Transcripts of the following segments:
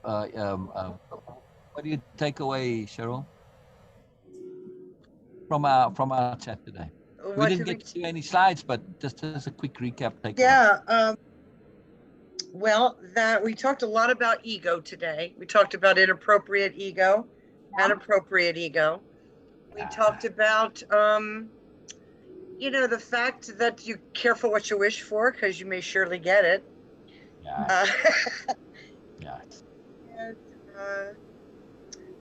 what do you take away, Cheryl, from our chat today? We What didn't did we? get to any slides, but just as a quick recap takeaway. Yeah. Well, that we talked a lot about ego today. We talked about inappropriate ego and appropriate ego. We talked about, the fact that you're careful what you wish for because you may surely get it. Yeah. Yeah. And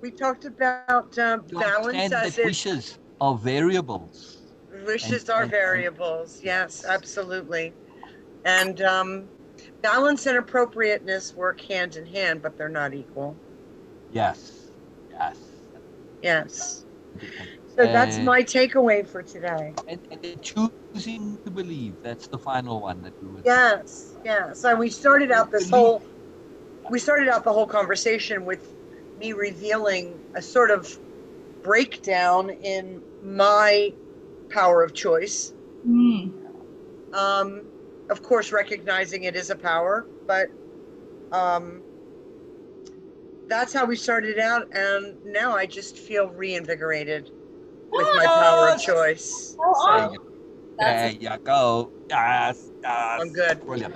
we talked about To balance understand as that it wishes are variables. wishes are variables. Yes, absolutely. And balance and appropriateness work hand in hand, but they're not equal. Yes. Yes. Yes. And, So that's my takeaway for today. and choosing to believe. That's the final one that we would. Yes. Yes. So we started out the whole conversation with me revealing a sort of breakdown in my power of choice. Of course, recognizing it is a power, but that's how we started out, and now I just feel reinvigorated with my power of choice. So There you go. Yes. I'm good. Brilliant.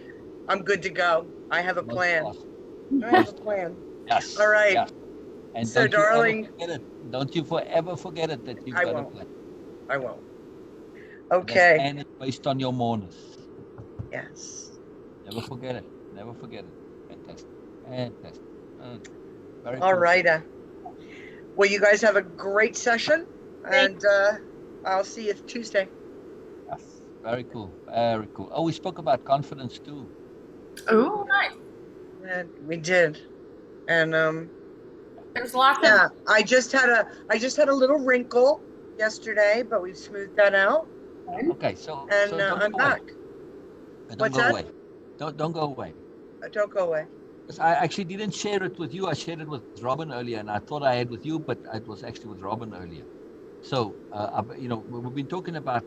I'm good to go. I have a plan. Awesome. I have a plan. Yes. All right. Yes. And So, don't you darling, ever forget it. Don't you forever forget it that you've I got won't. a plan. I won't. Okay. And it's based on your mourners. Yes. Never forget it. Never forget it. Fantastic. Fantastic. Very All cool. right. Well, you guys have a great session, and I'll see you Tuesday. Yes. Very cool. Very cool. Oh, we spoke about confidence too. Oh, nice. And we did. And there's lots of I just had a little wrinkle yesterday, but we've smoothed that out. Okay, so I'm back. Don't go away. Don't go away. Don't go away. Because I actually didn't share it with you. I shared it with Robin earlier, and I thought I had with you, but it was actually with Robin earlier. So we've been talking about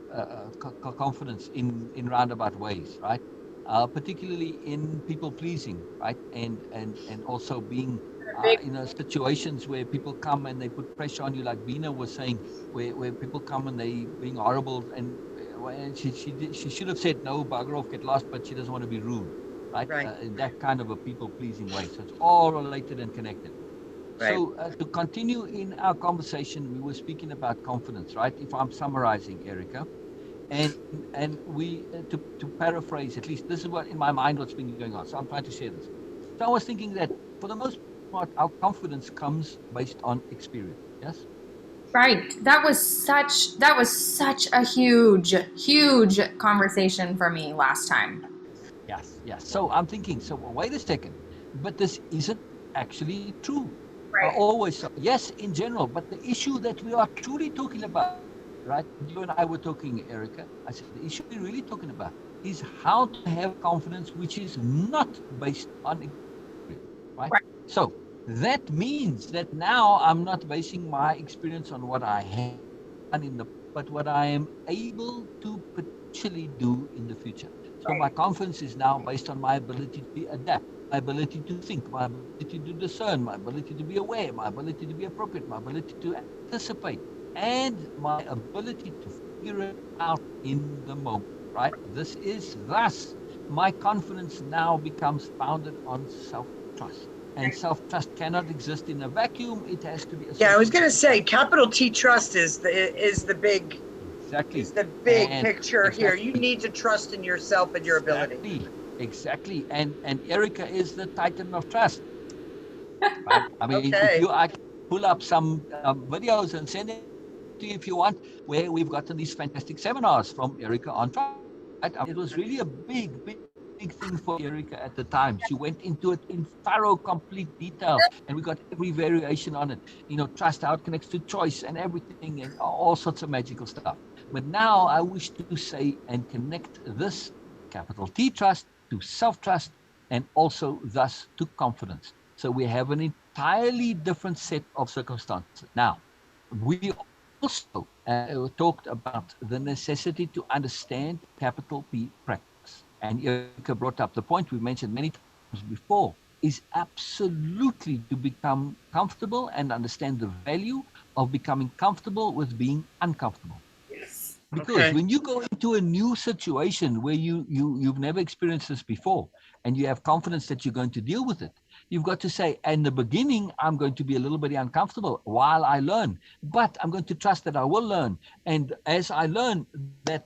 confidence in roundabout ways, right? Particularly in people pleasing, right? And also being situations where people come and they put pressure on you, like Bina was saying, where people come and they being horrible, and she should have said no, bugger off, get lost, but she doesn't want to be rude, right? In that kind of a people pleasing way. So it's all related and connected. Right. So to continue in our conversation, we were speaking about confidence, right? If I'm summarizing, Erica, and we to paraphrase, at least this is what in my mind what's been going on. So I'm trying to share this. So I was thinking that for the most part, our confidence comes based on experience. Yes. Right. That was such a huge conversation for me last time. Yes. Yes. So I'm thinking. So wait a second, but this isn't actually true. Right. Always, yes, in general, but the issue that we are truly talking about, right? You and I were talking, Erica. I said the issue we're really talking about is how to have confidence which is not based on experience, right? So that means that now I'm not basing my experience on what I have done but what I am able to potentially do in the future. So my confidence is now based on my ability to adapt, my ability to think, my ability to discern, my ability to be aware, my ability to be appropriate, my ability to anticipate, and my ability to figure it out in the moment, right? This is thus my confidence now becomes founded on self-trust. And self-trust cannot exist in a vacuum. It has to be. I was going to say, capital T trust is the big. Exactly. Is the big picture here. You need to trust in yourself and your ability. Exactly. And Erica is the titan of trust. Right? I mean, I can pull up some videos and send it to you if you want, where we've gotten these fantastic seminars from Erica on trust. Right? It was really a big thing for Erica at the time. She went into it in thorough, complete detail, and we got every variation on it. Trust, how it connects to choice and everything, and all sorts of magical stuff. But now I wish to say and connect this capital T trust to self-trust and also thus to confidence. So we have an entirely different set of circumstances. Now, we also talked about the necessity to understand capital P practice. And Erica brought up the point we mentioned many times before, is absolutely to become comfortable and understand the value of becoming comfortable with being uncomfortable. Because when you go into a new situation where you've never experienced this before, and you have confidence that you're going to deal with it, you've got to say, in the beginning, I'm going to be a little bit uncomfortable while I learn, but I'm going to trust that I will learn. And as I learn, that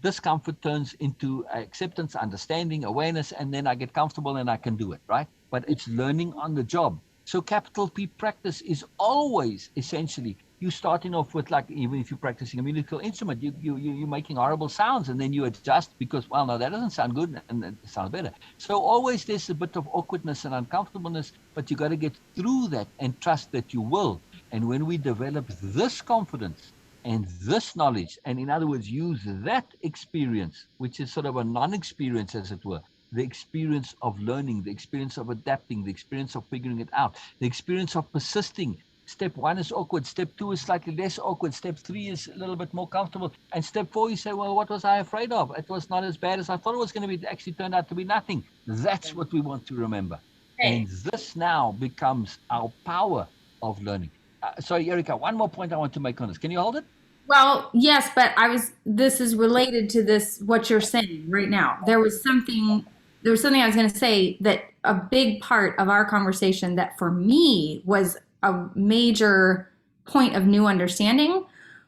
discomfort turns into acceptance, understanding, awareness, and then I get comfortable and I can do it, right? But it's learning on the job. So capital P practice is always essentially you starting off with, like, even if you're practicing a musical instrument, you're making horrible sounds, and then you adjust because, well, no, that doesn't sound good, and it sounds better. So always there's a bit of awkwardness and uncomfortableness, but you got to get through that and trust that you will. And when we develop this confidence and this knowledge, and in other words, use that experience, which is sort of a non-experience, as it were, the experience of learning, the experience of adapting, the experience of figuring it out, the experience of persisting. Step 1 is awkward. Step 2 is slightly less awkward. Step 3 is a little bit more comfortable. And step 4, you say, well, what was I afraid of? It was not as bad as I thought it was going to be. It actually turned out to be nothing. That's what we want to remember. And this now becomes our power of learning. Sorry, Erica, one more point I want to make on this. Can you hold it? Well, yes, but this is related to this, what you're saying right now. There was something I was going to say, that a big part of our conversation that for me was a major point of new understanding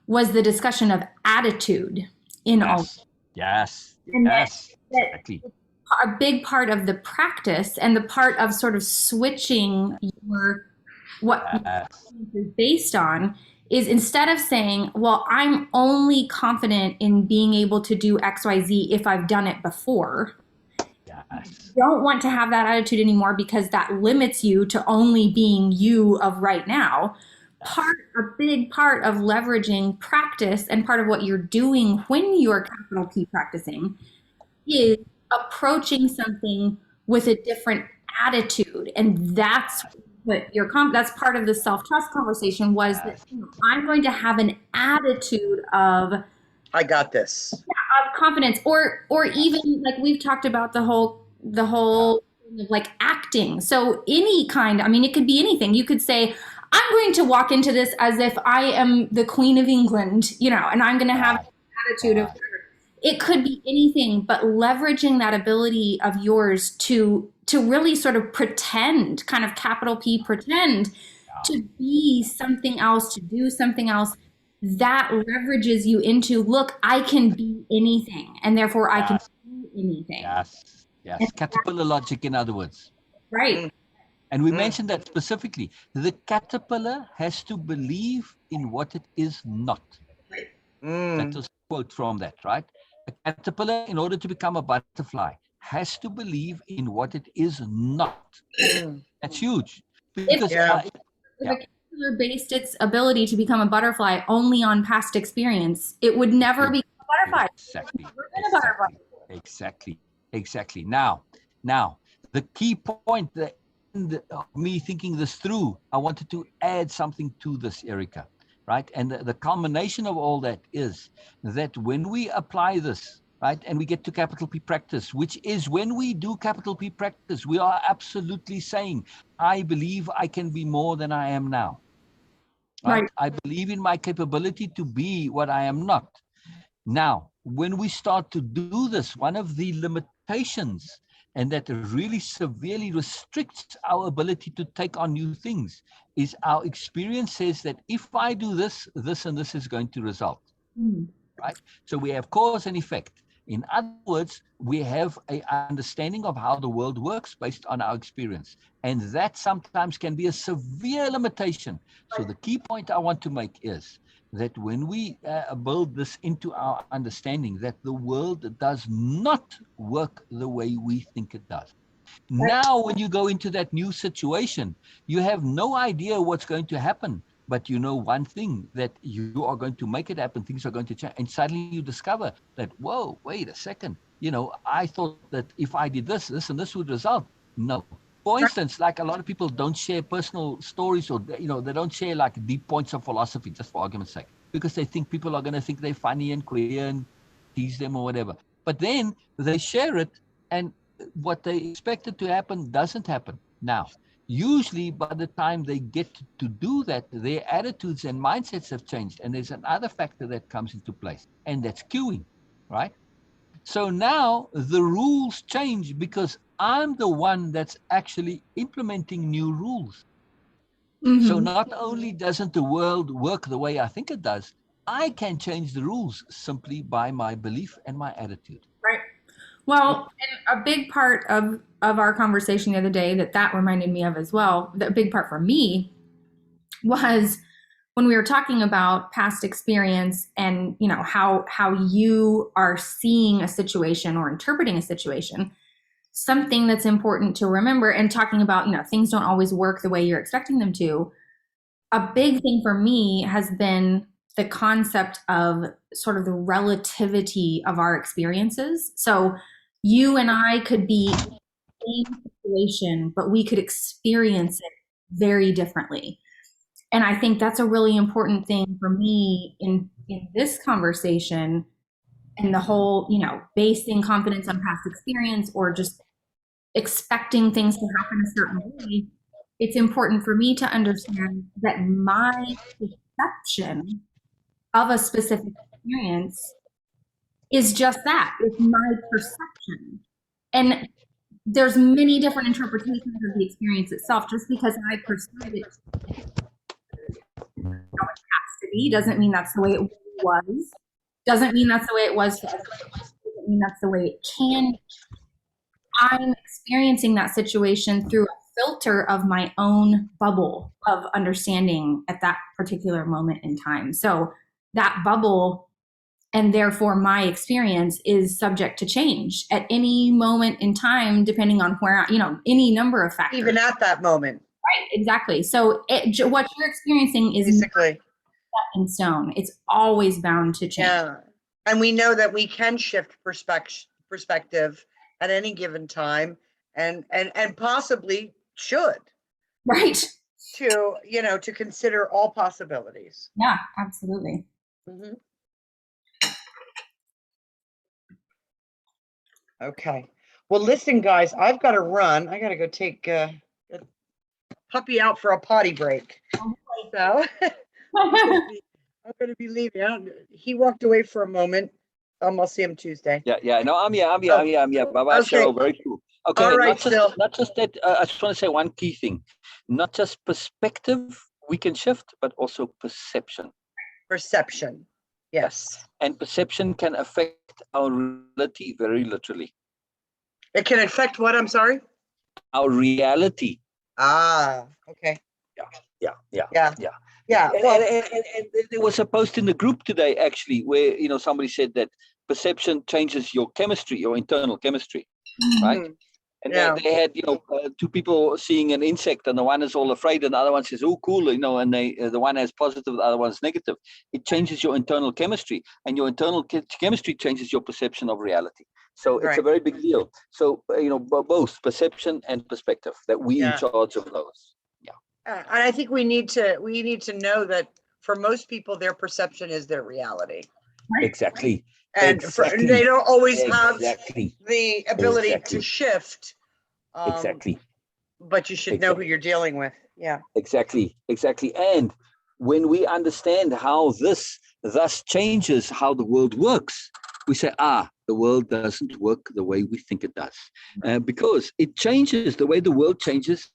was the discussion of attitude in all. Yes. And yes. That Exactly. a big part of the practice and the part of sort of switching what is based on is, instead of saying, well, I'm only confident in being able to do XYZ if I've done it before. Yes. You don't want to have that attitude anymore, because that limits you to only being you of right now. A big part of leveraging practice, and part of what you're doing when you're capital P practicing, is approaching something with a different attitude. And that's what that's part of the self-trust conversation, was that I'm going to have an attitude of, I got this. Of confidence, or even like we've talked about the whole like acting. So any kind, I mean, it could be anything. You could say, I'm going to walk into this as if I am the Queen of England, and I'm going to have an attitude of, it could be anything, but leveraging that ability of yours to really sort of pretend, kind of capital P pretend, to be something else, to do something else. That leverages you into, look, I can be anything, and therefore I can do anything. Yes. Caterpillar logic, in other words. Right. And we mentioned that specifically. The caterpillar has to believe in what it is not. That was a quote from that, right? A caterpillar, in order to become a butterfly, has to believe in what it is not. That's huge. Because based its ability to become a butterfly only on past experience, it would never become a butterfly. Exactly. Now, the key point of me thinking this through, I wanted to add something to this, Erica, right? And the culmination of all that is that when we apply this, right, and we get to capital P practice, which is when we do capital P practice, we are absolutely saying, I believe I can be more than I am now. Right? I believe in my capability to be what I am not. Now, when we start to do this, one of the limitations, and that really severely restricts our ability to take on new things, is our experience says that if I do this, this and this is going to result. Right? So we have cause and effect. In other words, we have an understanding of how the world works based on our experience. And that sometimes can be a severe limitation. So the key point I want to make is that when we build this into our understanding, that the world does not work the way we think it does. Now, when you go into that new situation, you have no idea what's going to happen. But you know one thing, that you are going to make it happen, things are going to change. And suddenly you discover that, whoa, wait a second. I thought that if I did this, this and this would result. No. For instance, like a lot of people don't share personal stories, or, they don't share like deep points of philosophy, just for argument's sake, because they think people are going to think they're funny and queer and tease them or whatever. But then they share it, and what they expected to happen doesn't happen. Now, usually by the time they get to do that, their attitudes and mindsets have changed. And there's another factor that comes into place, and that's queuing, right? So now the rules change because I'm the one that's actually implementing new rules. So Mm-hmm. not only doesn't the world work the way I think it does, I can change the rules simply by my belief and my attitude. Right. Well, and a big part of our conversation the other day that reminded me of as well, the big part for me was when we were talking about past experience and how you are seeing a situation or interpreting a situation. Something that's important to remember, and talking about things don't always work the way you're expecting them to. A big thing for me has been the concept of sort of the relativity of our experiences. So you and I could be in the same situation, but we could experience it very differently. And I think that's a really important thing for me in this conversation, and the whole, basing confidence on past experience or just expecting things to happen a certain way. It's important for me to understand that my perception of a specific experience is just that. It's my perception. And there's many different interpretations of the experience itself. Just because I perceive it how it has to be doesn't mean that's the way it was. Doesn't mean that's the way it was for everyone. Doesn't mean that's the way it can. I'm experiencing that situation through a filter of my own bubble of understanding at that particular moment in time. So that bubble, and therefore my experience, is subject to change at any moment in time, depending on where, any number of factors. Even at that moment. Right, exactly. So what you're experiencing is basically set in stone. It's always bound to change. Yeah. And we know that we can shift perspective at any given time, and possibly should. Right. To consider all possibilities. Yeah, absolutely. Mm-hmm. Okay. Well, listen, guys, I've got to run. I got to go take a puppy out for a potty break. So I'm going to be leaving. He walked away for a moment. I'll see him Tuesday. Yeah. No, I'm here. Bye-bye, Okay. Cheryl. Very cool. Okay. All right, not just that. I just want to say one key thing. Not just perspective we can shift, but also perception. Perception. Yes. And perception can affect our reality very literally. It can affect what? I'm sorry? Our reality. Ah, okay. Yeah. Well, and there was a post in the group today, actually, where somebody said that perception changes your chemistry, your internal chemistry, right? And they had two people seeing an insect, and the one is all afraid, and the other one says, "Oh, cool," and the one has positive, the other one's negative. It changes your internal chemistry, and your internal chemistry changes your perception of reality. So it's a very big deal. So both perception and perspective, that we in charge of those. And I think we need to know that for most people, their perception is their reality. Exactly. And they don't always have the ability to shift. Exactly. But you should know who you're dealing with. Yeah. Exactly. And when we understand how this thus changes how the world works, we say, the world doesn't work the way we think it does. Because it changes, the way the world changes,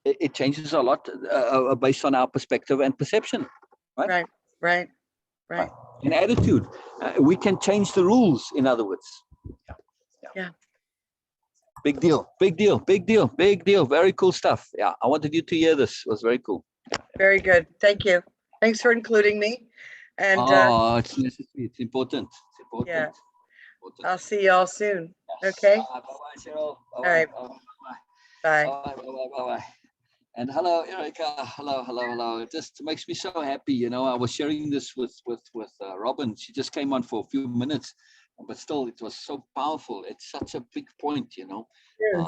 it changes a lot based on our perspective and perception. Right. In attitude, we can change the rules, in other words. Yeah. Big deal. Very cool stuff. Yeah, I wanted you to hear this. It was very cool. Very good. Thank you. Thanks for including me. And it's necessary. It's important. Yeah. I'll see you all soon. Okay. Bye-bye, Cheryl. All right. Bye. Bye. And hello, Erica. Hello. It just makes me so happy. I was sharing this with Robin. She just came on for a few minutes, but still, it was so powerful. It's such a big point, Yes.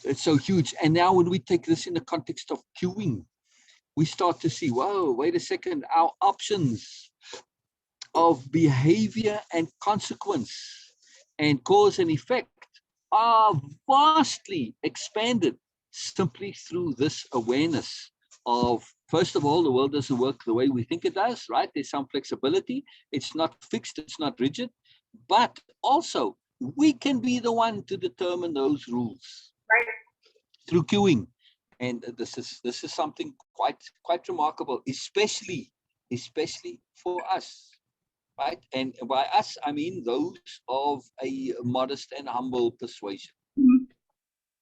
It's so huge. And now when we take this in the context of queuing, we start to see, whoa, wait a second, our options of behavior and consequence and cause and effect are vastly expanded simply through this awareness of, first of all, the world doesn't work the way we think it does, right? There's some flexibility. It's not fixed, it's not rigid, but also we can be the one to determine those rules through queuing. And this is something quite remarkable, especially for us, right? And by us, I mean those of a modest and humble persuasion,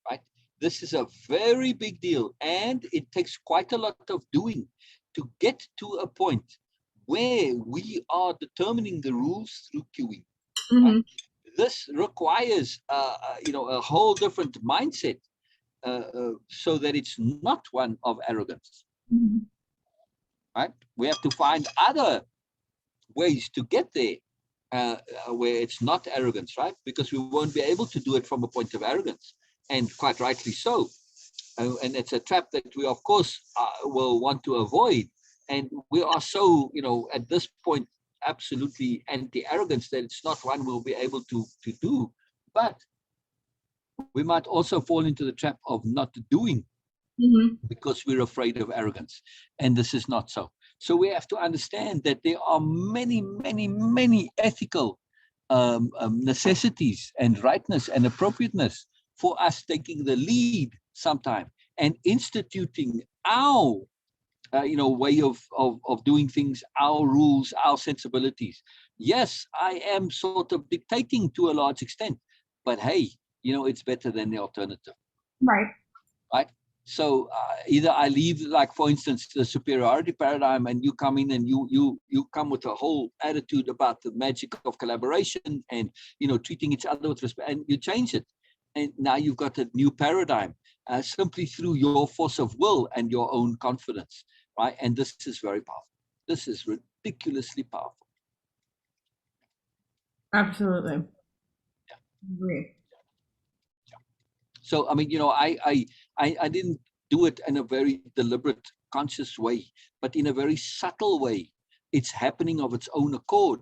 right? This is a very big deal, and it takes quite a lot of doing to get to a point where we are determining the rules through queuing. Right? This requires, a whole different mindset, so that it's not one of arrogance. Right? We have to find other ways to get there, where it's not arrogance, right? Because we won't be able to do it from a point of arrogance, and quite rightly so. And it's a trap that we, of course, will want to avoid. And we are so, at this point, absolutely anti-arrogance that it's not one we'll be able to do. But we might also fall into the trap of not doing because we're afraid of arrogance. And this is not so. So we have to understand that there are many, many, many ethical necessities and rightness and appropriateness for us taking the lead sometime and instituting our way of doing things, our rules, our sensibilities. Yes, I am sort of dictating to a large extent, but hey, it's better than the alternative. Right. So either I leave, like, for instance, the superiority paradigm, and you come in and you come with a whole attitude about the magic of collaboration and, treating each other with respect, and you change it. And now you've got a new paradigm, simply through your force of will and your own confidence, right? And this is very powerful. This is ridiculously powerful. Absolutely. Yeah. Agree. So, I mean, I didn't do it in a very deliberate, conscious way, but in a very subtle way. It's happening of its own accord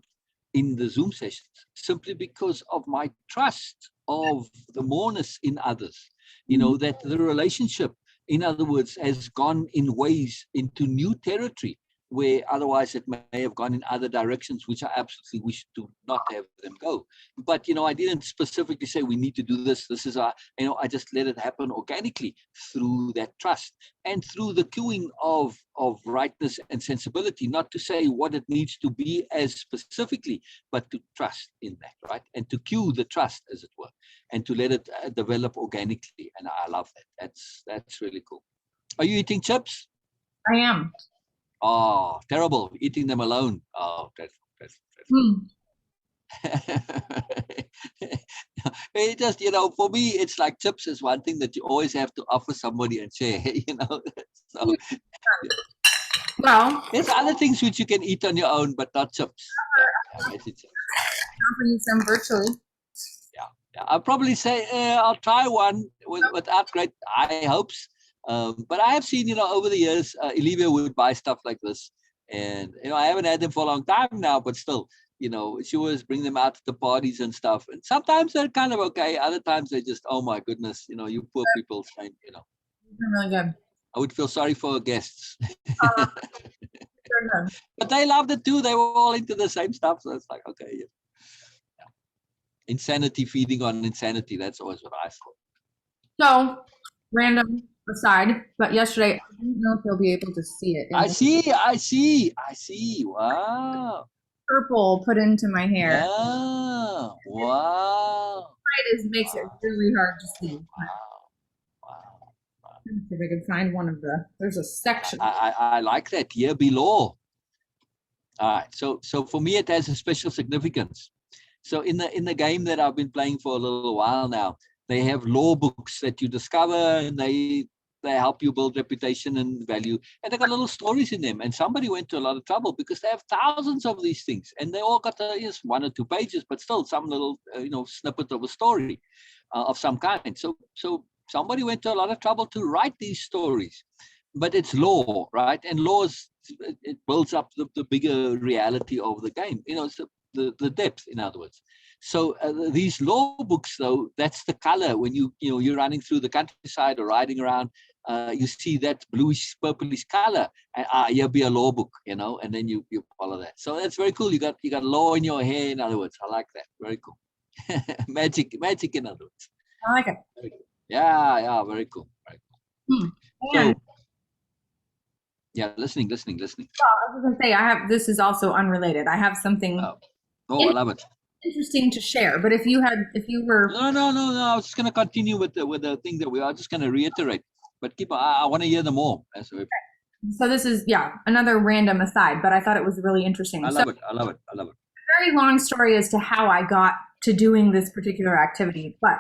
in the Zoom sessions, simply because of my trust of the moreness in others, that the relationship, in other words, has gone in ways into new territory where otherwise it may have gone in other directions, which I absolutely wish to not have them go. But, I didn't specifically say we need to do this. This is I just let it happen organically through that trust and through the queuing of rightness and sensibility, not to say what it needs to be as specifically, but to trust in that, right? And to cue the trust, as it were, and to let it develop organically. And I love that. That's really cool. Are you eating chips? I am. Oh, terrible. Eating them alone. Oh, dreadful. It just, for me, it's like chips is one thing that you always have to offer somebody and share, So, well, there's other things which you can eat on your own, but not chips. Offering some virtually. Yeah. I'll probably say I'll try one without great high hopes. But I have seen, over the years, Olivia would buy stuff like this. And, I haven't had them for a long time now, but still, she always bring them out to the parties and stuff. And sometimes they're kind of okay. Other times they just, oh my goodness, you poor people. They're really good. I would feel sorry for guests. But they loved it too. They were all into the same stuff. So it's like, okay. Yeah. Insanity feeding on insanity. That's always what I thought. So, random aside, but yesterday, I don't know if you'll be able to see it. I see. Wow. Purple put into my hair. Yeah. Wow. It makes it really hard to see. Wow. If I could find one of there's a section. I like that. Here below. All right. So for me, it has a special significance. So in the game that I've been playing for a little while now, they have law books that you discover, and they help you build reputation and value. And they got little stories in them. And somebody went to a lot of trouble because they have thousands of these things, and they all got just 1 or 2 pages, but still some little snippet of a story of some kind. So somebody went to a lot of trouble to write these stories. But it's law, right? And laws, it builds up the bigger reality of the game. the depth, in other words. So these law books, though, that's the color. When you're running through the countryside or riding around, you see that bluish, purplish color, and you'll be a law book, and then you follow that. So that's very cool. You got law in your hair, in other words. I like that. Very cool. magic, in other words. I like it. Yeah, very cool. Very cool. So, yeah, listening. Well, I was going to say, this is also unrelated. I have something. I love it. Interesting to share, but if you were. No. I was just going to continue with the thing that we are just going to reiterate, but I want to hear them all. So this is, another random aside, but I thought it was really interesting. I love it. A very long story as to how I got to doing this particular activity, but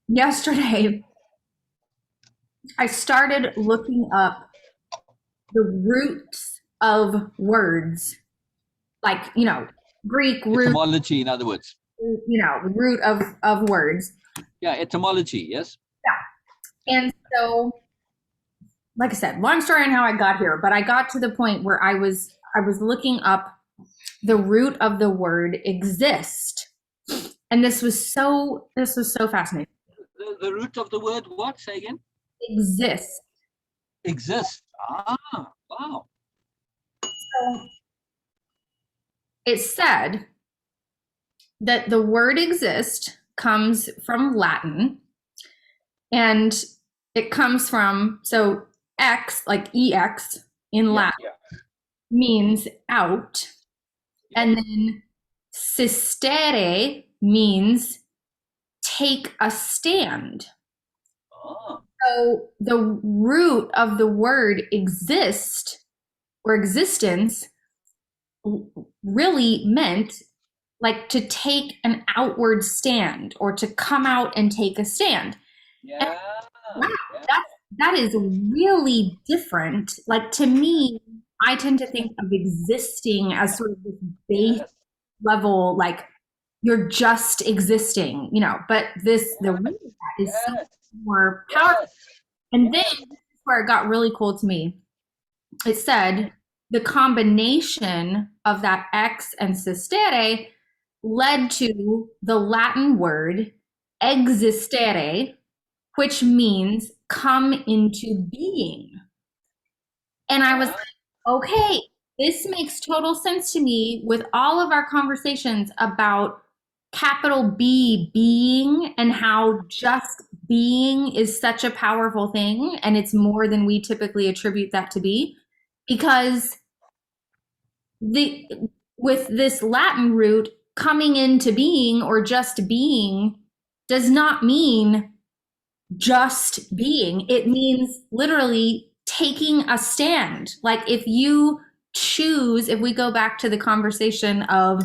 yesterday, I started looking up the roots of words, like, Greek root. Etymology, in other words. Root of words. Yeah, etymology, yes. Yeah. And so, like I said, long story on how I got here, but I got to the point where I was looking up the root of the word exist. And this was so fascinating. The root of the word what? Say again? Exist. Wow. So it said that the word exist comes from Latin, and it comes from, so X, like EX in Latin, means out, and then sistere means take a stand. So the root of the word exist or existence really meant like to take an outward stand or to come out and take a stand. Yeah. That is really different. Like, to me, I tend to think of existing as sort of this base level, like you're just existing, but the root of that is so much more powerful. And then this is where it got really cool to me. It said the combination of that X and sistere led to the Latin word existere, which means come into being. And I was like, okay, this makes total sense to me with all of our conversations about capital B, being, and how just being is such a powerful thing, and it's more than we typically attribute that to be, because with this Latin root, coming into being or just being does not mean just being. It means literally taking a stand. Like, if you choose, if we go back to the conversation of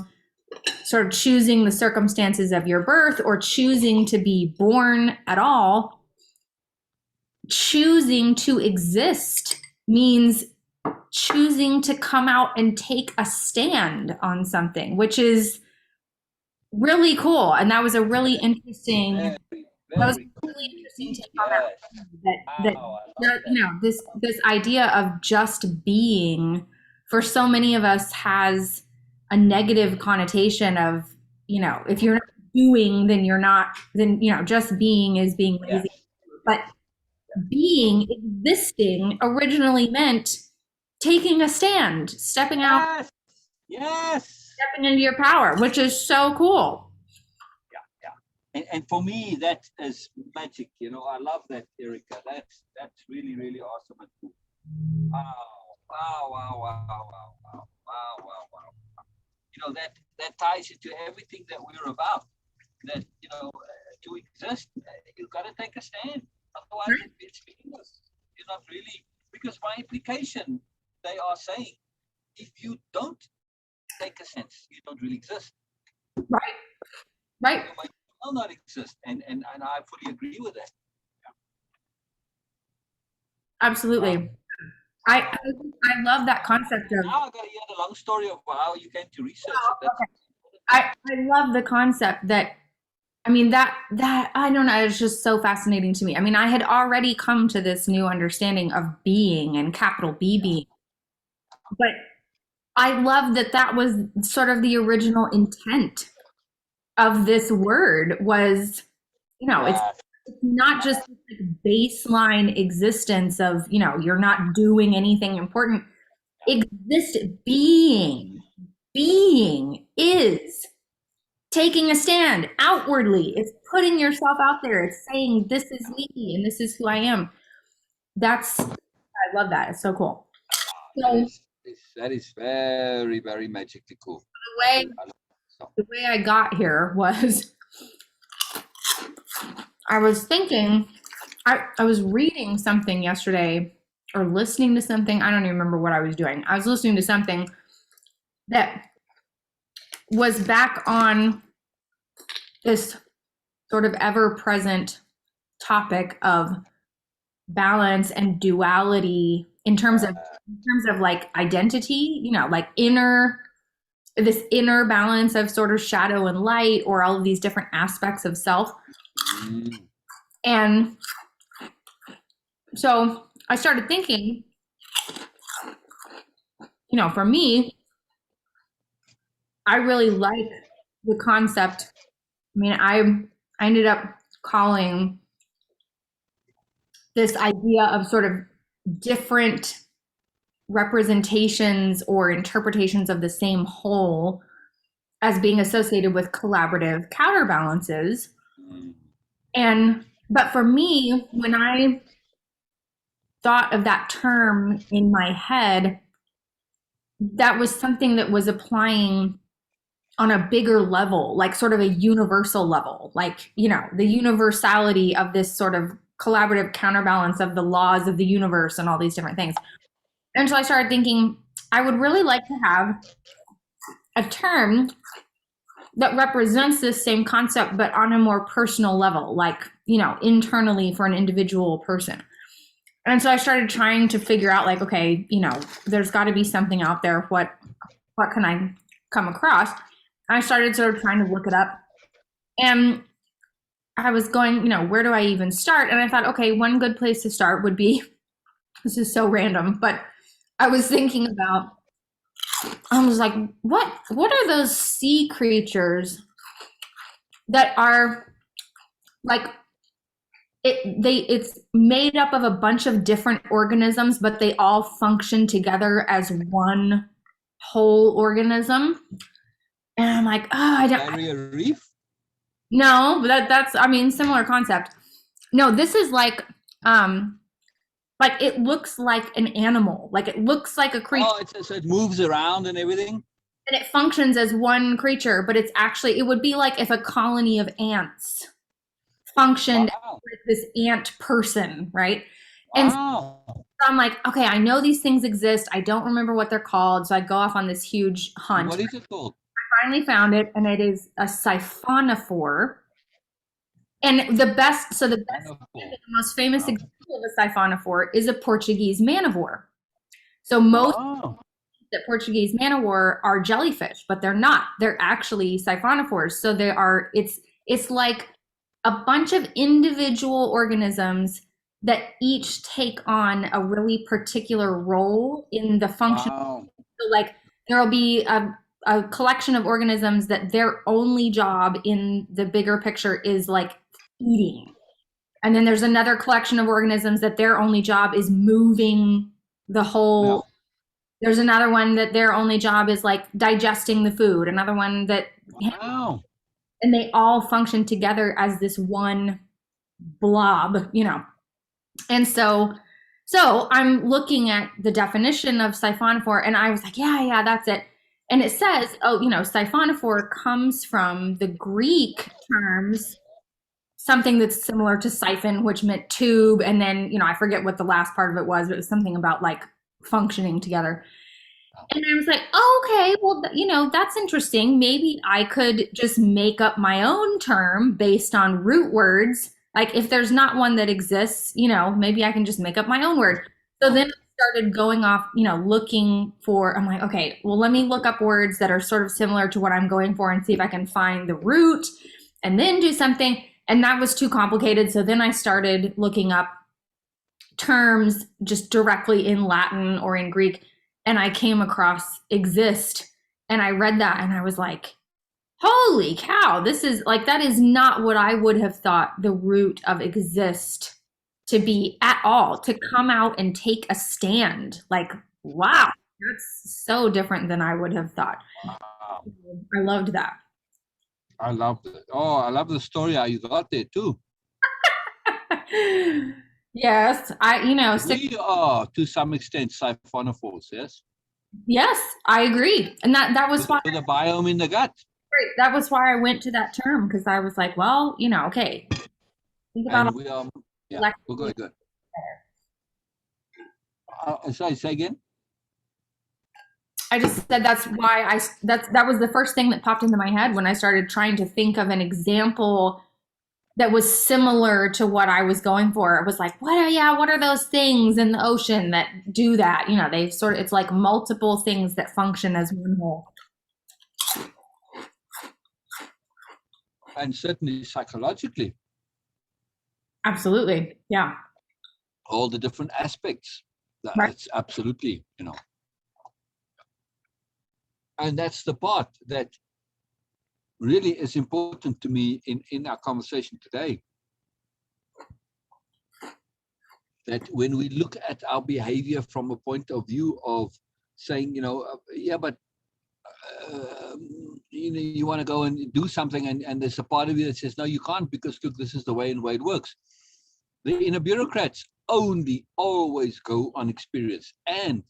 sort of choosing the circumstances of your birth or choosing to be born at all, choosing to exist means choosing to come out and take a stand on something, which is really cool. And that was a really interesting take on that this idea of just being for so many of us has a negative connotation of, if you're not doing, then you're not, then, just being is being lazy. But being, existing, originally meant taking a stand, stepping out, stepping into your power, which is so cool. And for me, that is magic. I love that, Erica. That's really, really awesome and cool. Wow. That ties into everything that we're about. That, to exist, you've got to take a stand. Otherwise, it's meaningless. You're not really, because by implication, they are saying, if you don't take a stance, you don't really exist. Right. You will not exist. And I fully agree with that. Absolutely. I love that concept of. Now I got to hear the long story of how you came to research. I love the concept that, that I don't know, it's just so fascinating to me. I had already come to this new understanding of being and capital B being, but I love that that was sort of the original intent of this word was, it's not just like baseline existence of, you're not doing anything important. Being is taking a stand outwardly. It's putting yourself out there. It's saying, this is me and this is who I am. I love that. It's so cool. So, that is very, very magically cool. The way I got here was I was thinking, I was reading something yesterday or listening to something. I don't even remember what I was doing. I was listening to something that was back on this sort of ever-present topic of balance and duality in terms of like identity, like this inner balance of sort of shadow and light, or all of these different aspects of self. And so I started thinking, for me, I really like the concept. I mean, I ended up calling this idea of sort of different representations or interpretations of the same whole as being associated with collaborative counterbalances. But for me, when I thought of that term in my head, that was something that was applying on a bigger level, like sort of a universal level, like, the universality of this sort of collaborative counterbalance of the laws of the universe and all these different things. And so I started thinking, I would really like to have a term that represents this same concept, but on a more personal level, like, internally for an individual person. And so I started trying to figure out, like, okay, there's got to be something out there. What can I come across? I started sort of trying to look it up, and I was going, where do I even start? And I thought, okay, one good place to start would be, this is so random, but I was thinking about, I was like, what are those sea creatures that are like, it's made up of a bunch of different organisms, but they all function together as one whole organism. And I'm like, I don't. Barrier reef? No, but that's similar concept. No, this is like it looks like an animal, like it looks like a creature. Oh, so it moves around and everything? And it functions as one creature, but it would be like if a colony of ants functioned as this ant person, right? And so I'm like, okay, I know these things exist. I don't remember what they're called. So I go off on this huge hunt. What is it called? I finally found it, and it is a siphonophore. And the most famous example of a siphonophore is a Portuguese man-o'-war. So most that Portuguese man-o'-war are jellyfish, but they're not. They're actually siphonophores. So it's like a bunch of individual organisms that each take on a really particular role in the function. Wow. So like there'll be a collection of organisms that their only job in the bigger picture is like eating. And then there's another collection of organisms that their only job is moving the whole. Yeah. There's another one that their only job is like digesting the food. Another one that, and they all function together as this one blob, And so I'm looking at the definition of siphonophore, and I was like, yeah, that's it. And it says, siphonophore comes from the Greek terms, something that's similar to siphon, which meant tube. And then, I forget what the last part of it was, but it was something about like functioning together. And I was like, okay, well, that's interesting. Maybe I could just make up my own term based on root words. Like if there's not one that exists, maybe I can just make up my own word. So then I started going off, looking for, I'm like, okay, well, let me look up words that are sort of similar to what I'm going for and see if I can find the root and then do something. And that was too complicated. So then I started looking up terms just directly in Latin or in Greek. and I came across exist, and I read that and I was like, holy cow, this is like, that is not what I would have thought the root of exist to be at all, to come out and take a stand. Like, wow, that's so different than I would have thought. Wow. I loved that. I love it. Oh, I love the story how you got there too. Yes, We are to some extent siphonophores, yes? yes, I agree. And that was why With a biome in the gut. that was why I went to that term, because I was like, well, okay, think about And we are, yeah, we'll go good. Sorry, say again? I just said that's why that was the first thing that popped into my head when I started trying to think of an example that was similar to what I was going for. It was like, what are those things in the ocean that do that? They sort of, it's like multiple things that function as one whole. And certainly psychologically. Absolutely. Yeah. All the different aspects. Right. That's absolutely, And that's the part that really is important to me in our conversation today. That when we look at our behavior from a point of view of saying, but you want to go and do something, and there's a part of you that says, no, you can't, because look, this is the way it works. The inner bureaucrats always go on experience, and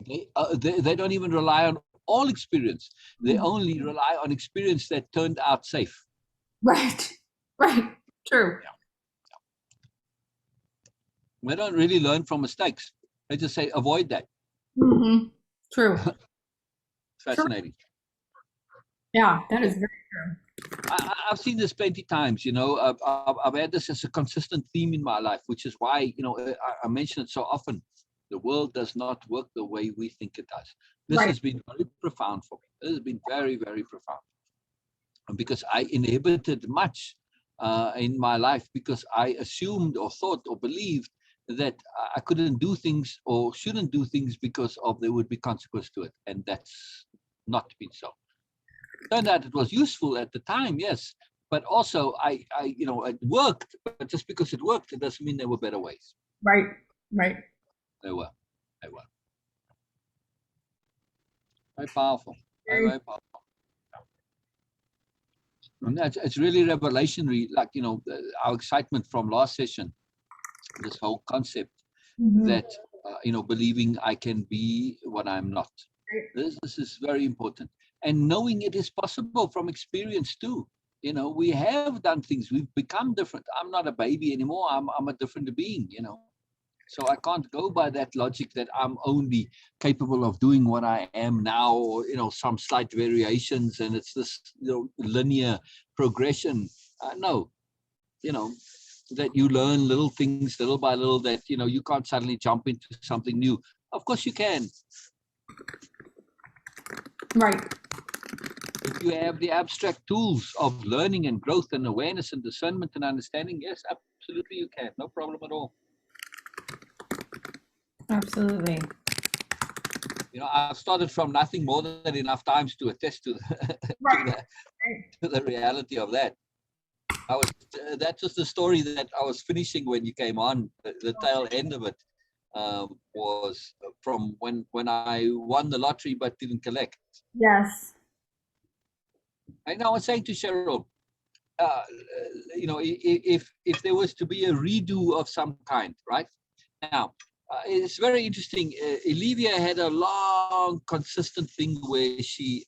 they don't even rely on all experience. They only rely on experience that turned out safe. Right. True. Yeah. They don't really learn from mistakes. They just say, avoid that. Mm-hmm. True. Fascinating. Yeah, that is very true. I've seen this plenty times, I've had this as a consistent theme in my life, which is why, I mention it so often. The world does not work the way we think it does. This has been very profound for me. This has been very, very profound. Because I inhibited much in my life because I assumed or thought or believed that I couldn't do things or shouldn't do things because there would be consequence to it. And that's not been so. Turned out it was useful at the time, yes. But also it worked, but just because it worked, it doesn't mean there were better ways. Right. They were. Very powerful. Very, very powerful. And it's really revelationary, like, our excitement from last session, this whole concept that, believing I can be what I'm not. This is very important. And knowing it is possible from experience too. We have done things, we've become different. I'm not a baby anymore. I'm a different being, So I can't go by that logic that I'm only capable of doing what I am now, or, some slight variations, and it's this, linear progression. No, that you learn little things little by little, that, you can't suddenly jump into something new. Of course you can. Right. If you have the abstract tools of learning and growth and awareness and discernment and understanding, yes, absolutely you can. No problem at all. Absolutely. I've started from nothing more than enough times to attest to the reality of that. That was the story that I was finishing when you came on. The tail end of it was from when I won the lottery but didn't collect. Yes. And I was saying to Cheryl, if there was to be a redo of some kind, right? Now, it's very interesting. Olivia had a long, consistent thing where she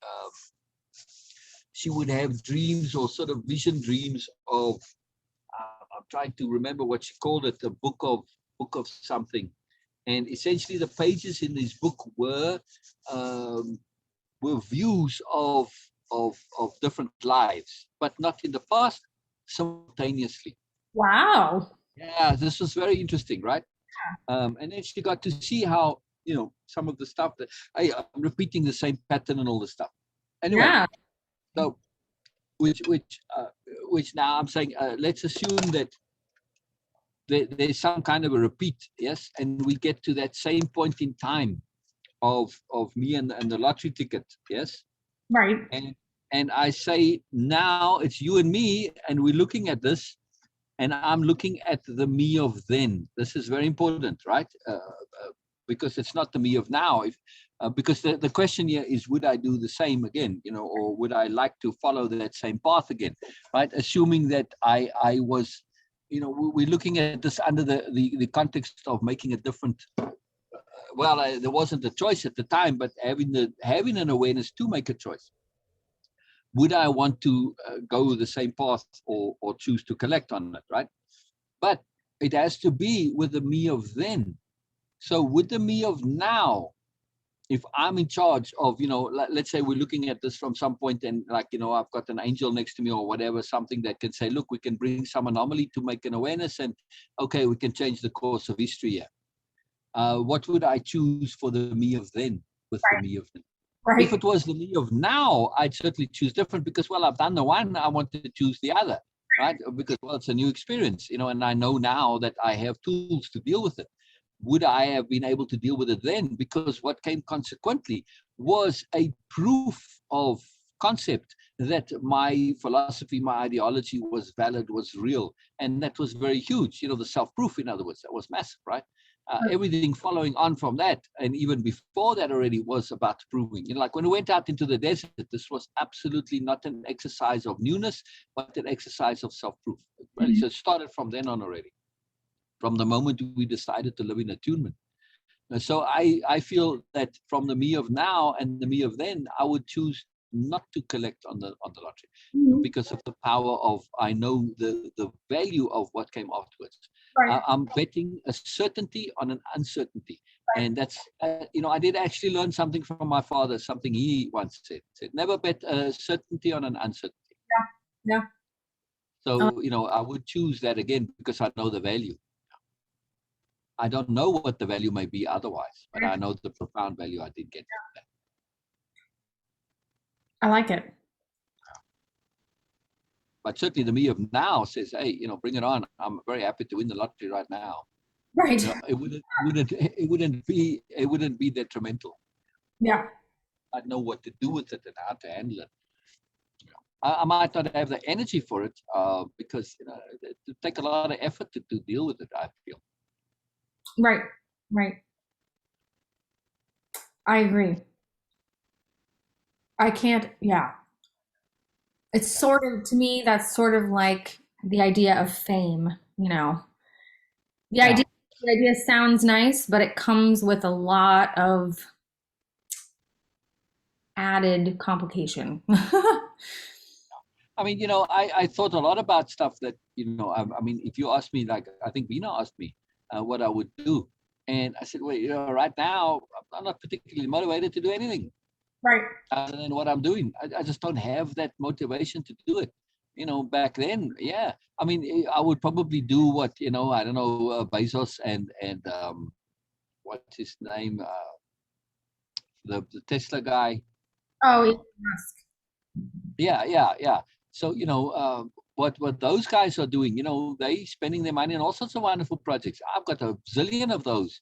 would have dreams or sort of vision dreams of. I'm trying to remember what she called it, a book of something, and essentially the pages in this book were views of different lives, but not in the past, simultaneously. Wow. Yeah, this was very interesting, right? And then she got to see how, some of the stuff that I'm repeating the same pattern and all this stuff. Anyway, so which now I'm saying, let's assume that there's some kind of a repeat, yes, and we get to that same point in time of me and the lottery ticket, yes? Right. And I say, now it's you and me, and we're looking at this, and I'm looking at the me of then. This is very important, right? Because it's not the me of now. Because the question here is, would I do the same again, or would I like to follow that same path again, right? Assuming that I was, we're looking at this under the context of making a different. Well, there wasn't a choice at the time, but having an awareness to make a choice. Would I want to go the same path or choose to collect on it, right? But it has to be with the me of then. So with the me of now, if I'm in charge of, let's say we're looking at this from some point and I've got an angel next to me or whatever, something that can say, look, we can bring some anomaly to make an awareness and, okay, we can change the course of history here. What would I choose for the me of then with the me of then? Right. If it was the me of now, I'd certainly choose different because, well, I've done the one, I want to choose the other, right? Because, well, it's a new experience, and I know now that I have tools to deal with it. Would I have been able to deal with it then? Because what came consequently was a proof of concept that my philosophy, my ideology was valid, was real. And that was very huge. The self-proof, in other words, that was massive, right? Everything following on from that, and even before that already, was about proving. Like when we went out into the desert, this was absolutely not an exercise of newness, but an exercise of self-proof. Right? So it started from then on already, from the moment we decided to live in attunement. And so I feel that from the me of now and the me of then, I would choose not to collect on the lottery because of the power of, I know the value of what came afterwards. Right. I'm betting a certainty on an uncertainty. Right. And that's, I did actually learn something from my father, something he once said, never bet a certainty on an uncertainty. Yeah. So, I would choose that again because I know the value. I don't know what the value may be otherwise, but I know the profound value I did get from that. I like it. But certainly the me of now says, hey, bring it on. I'm very happy to win the lottery right now. Right. It wouldn't be detrimental. Yeah. I'd know what to do with it and how to handle it. I might not have the energy for it because it would take a lot of effort to deal with it, I feel. Right. I agree. I can't, yeah. It's sort of, to me, that's sort of like the idea of fame, The idea sounds nice, but it comes with a lot of added complication. I mean, I thought a lot about stuff that, I mean, if you ask me, like, I think Bina asked me what I would do. And I said, well, right now, I'm not particularly motivated to do anything. Right. Other than what I'm doing. I just don't have that motivation to do it. Back then, yeah. I mean, I would probably do what, I don't know, Bezos and what's his name? The Tesla guy. Oh, Elon Musk. Yeah. So, what those guys are doing, they spending their money on all sorts of wonderful projects. I've got a zillion of those,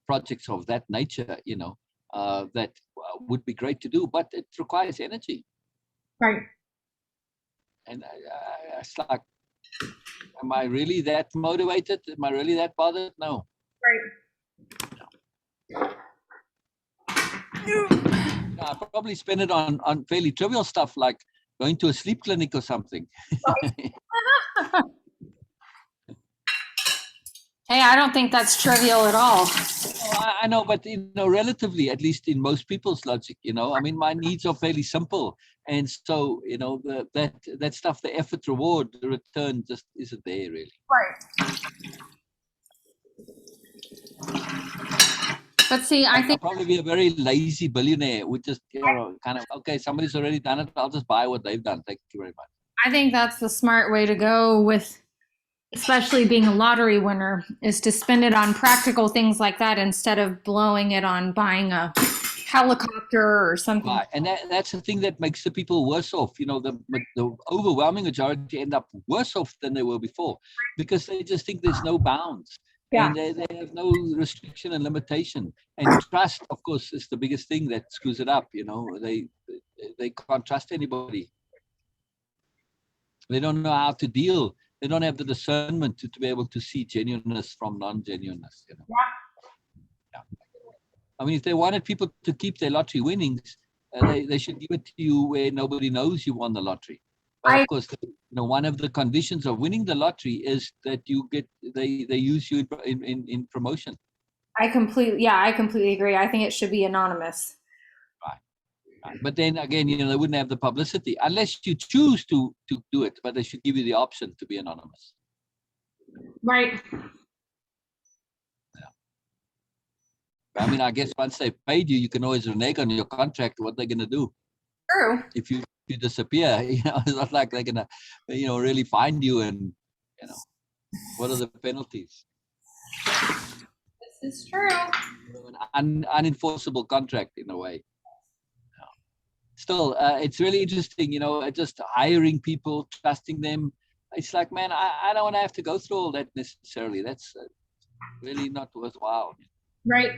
projects of that nature, that would be great to do, but it requires energy. Right. And it's like, am I really that motivated? Am I really that bothered? No. Right. I probably spend it on fairly trivial stuff like going to a sleep clinic or something. Hey, I don't think that's trivial at all. I know, but relatively, at least in most people's logic, I mean, my needs are fairly simple, and so that stuff, the effort, reward, the return, just isn't there really. Right. But see, I think I'll probably be a very lazy billionaire with just kind of, okay, somebody's already done it, I'll just buy what they've done. Thank you very much. I think that's the smart way to go with, especially being a lottery winner, is to spend it on practical things like that instead of blowing it on buying a helicopter or something. Right. And that's the thing that makes the people worse off. The overwhelming majority end up worse off than they were before because they just think there's no bounds. Yeah. And they have no restriction and limitation. And trust, of course, is the biggest thing that screws it up. They can't trust anybody. They don't know how to deal. They don't have the discernment to be able to see genuineness from non-genuineness. Yeah. I mean, if they wanted people to keep their lottery winnings, they should give it to you where nobody knows you won the lottery. But of course, one of the conditions of winning the lottery is that they use you in promotion. I completely agree. I think it should be anonymous. Right. But then again, they wouldn't have the publicity unless you choose to do it. But they should give you the option to be anonymous. Right. Yeah. I mean, I guess once they paid you, you can always renege on your contract. What they're going to do? True. If you disappear, it's not like they're going to, really find you. And what are the penalties? This is true. An unenforceable contract in a way. Still, it's really interesting, just hiring people, trusting them. It's like, man, I don't want to have to go through all that necessarily. That's really not worthwhile. Right.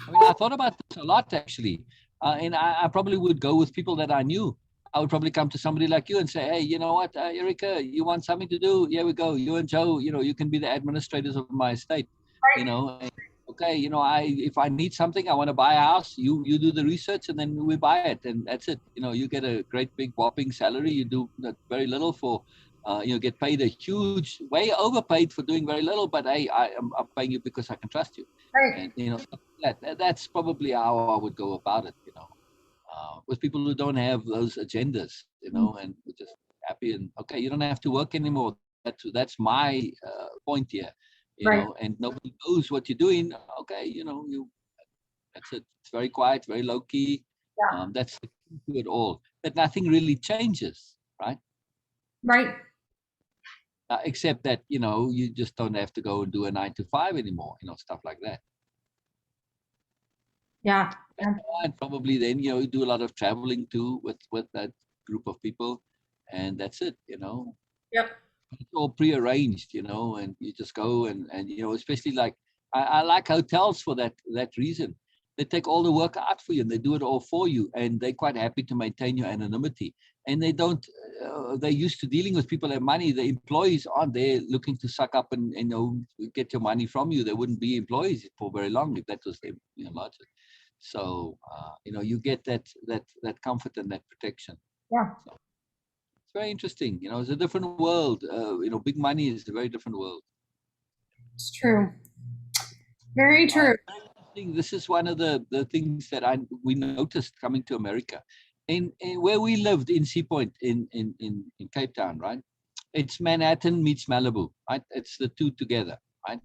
I mean, I thought about this a lot, actually. And I probably would go with people that I knew. I would probably come to somebody like you and say, hey, you know what, Erica, you want something to do? Here we go. You and Joe, you can be the administrators of my estate, right. Okay, if I need something, I want to buy a house, you do the research and then we buy it, and that's it. You get a great big whopping salary. You do very little for, get paid a huge, way overpaid for doing very little, but hey, I'm paying you because I can trust you. Right. And that's probably how I would go about it, with people who don't have those agendas, and we're just happy and okay, you don't have to work anymore. That's my point here. And nobody knows what you're doing. Okay, that's it. It's very quiet, very low key. Yeah. That's the key to it all. But nothing really changes, right? Right. Except that you just don't have to go and do a 9 to 5 anymore. Stuff like that. Yeah. And probably then you do a lot of traveling too with that group of people, and that's it. Yep. It's all prearranged, and you just go and especially like I like hotels for that reason. They take all the work out for you and they do it all for you, and they're quite happy to maintain your anonymity. And they don't. They're used to dealing with people that have money. The employees aren't there looking to suck up and get your money from you. They wouldn't be employees for very long if that was their logic. So you get that comfort and that protection. Yeah. So, it's very interesting. It's a different world. Big money is a very different world. It's true. Very true. This is one of the things that we noticed coming to America. In where we lived in Sea Point in Cape Town, right? It's Manhattan meets Malibu, right? It's the two together, right?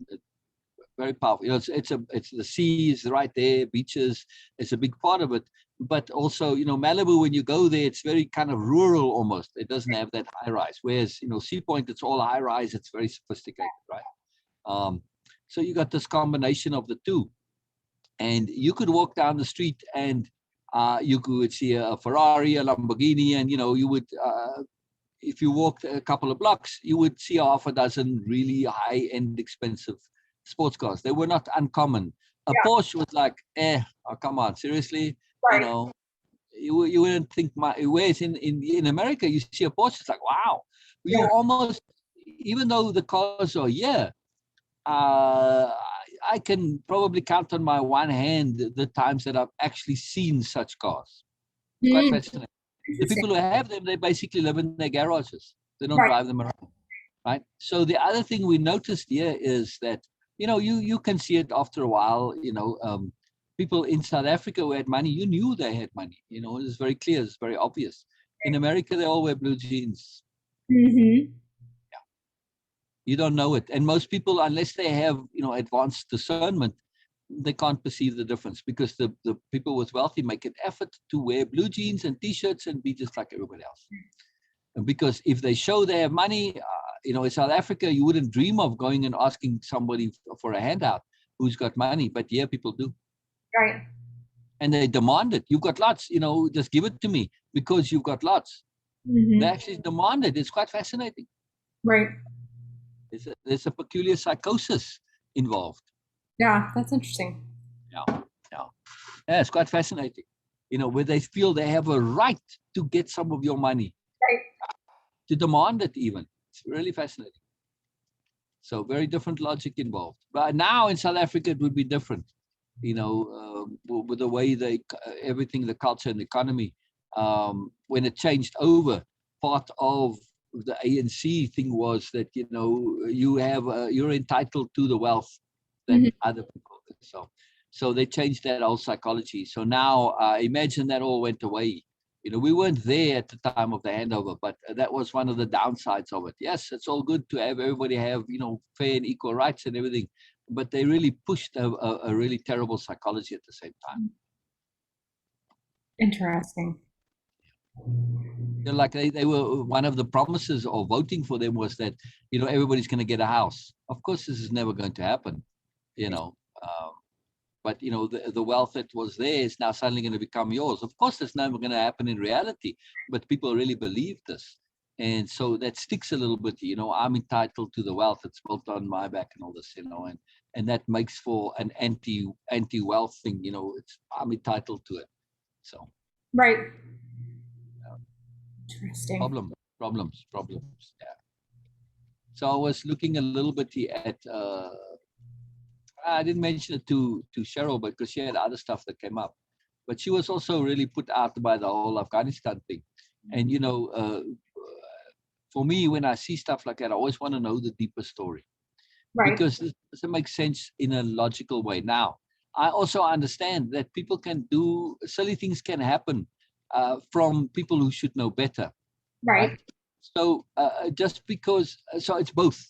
Very powerful. It's the sea is right there, beaches. It's a big part of it. But also, Malibu, when you go there, it's very kind of rural almost. It doesn't have that high rise. Whereas, Sea Point, it's all high rise. It's very sophisticated, right? So you got this combination of the two. And you could walk down the street and you could see a Ferrari, a Lamborghini, and, you would, if you walked a couple of blocks, you would see half a dozen really high-end expensive sports cars. They were not uncommon. A Porsche was like, oh, come on, seriously? Right. You wouldn't think whereas in America, you see a Porsche, it's like, wow. You almost, even though the cars are here, I can probably count on my one hand the times that I've actually seen such cars. It's quite fascinating. The people who have them, they basically live in their garages. They don't drive them around, right? So the other thing we noticed here is that, you can see it after a while, people in South Africa who had money, you knew they had money. It was very clear, it's very obvious. In America, they all wear blue jeans. Mm-hmm. Yeah. You don't know it. And most people, unless they have, advanced discernment, they can't perceive the difference, because the people with wealthy make an effort to wear blue jeans and T-shirts and be just like everybody else. And because if they show they have money, in South Africa, you wouldn't dream of going and asking somebody for a handout who's got money, but yeah, people do. Right. And they demand it. You've got lots, just give it to me because you've got lots. Mm-hmm. They actually demand it. It's quite fascinating. Right. There's a peculiar psychosis involved. Yeah, that's interesting. Yeah, yeah, yeah. It's quite fascinating. Where they feel they have a right to get some of your money, Right. to demand it even. It's really fascinating. So very different logic involved. But now in South Africa, it would be different. With the way everything, the culture and the economy, when it changed over, part of the ANC thing was that you're entitled to the wealth that other people. So they changed that whole psychology. So now imagine that all went away. We weren't there at the time of the handover, but that was one of the downsides of it. Yes, it's all good to have everybody have fair and equal rights and everything, but they really pushed a really terrible psychology at the same time. Interesting. Like they were, one of the promises of voting for them was that everybody's going to get a house. Of course, this is never going to happen. But the wealth that was there is now suddenly going to become yours. Of course, it's never going to happen in reality, but people really believe this, and so that sticks a little bit. I'm entitled to the wealth that's built on my back and all this. And that makes for an anti-wealth thing. I'm entitled to it. So right. Interesting. Problems. Yeah. So I was looking a little bit at. I didn't mention it to Cheryl because she had other stuff that came up, but she was also really put out by the whole Afghanistan thing. And for me, when I see stuff like that, I always want to know the deeper story, right? Because it doesn't make sense in a logical way. Now, I also understand that people can do silly things can happen from people who should know better, right? So just because, so it's both.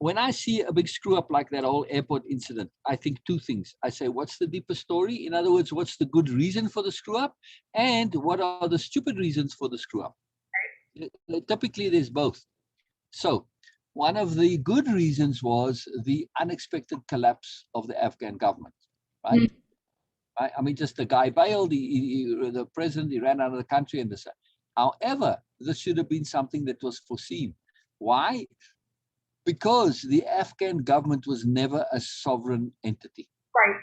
When I see a big screw up like that whole airport incident, I think two things. I say, what's the deeper story? In other words, what's the good reason for the screw up? And what are the stupid reasons for the screw up? Typically, there's both. So one of the good reasons was the unexpected collapse of the Afghan government, right? Mm-hmm. I mean, just the guy bailed, the president, he ran out of the country and this. However, this should have been something that was foreseen. Why? Because the Afghan government was never a sovereign entity. Right.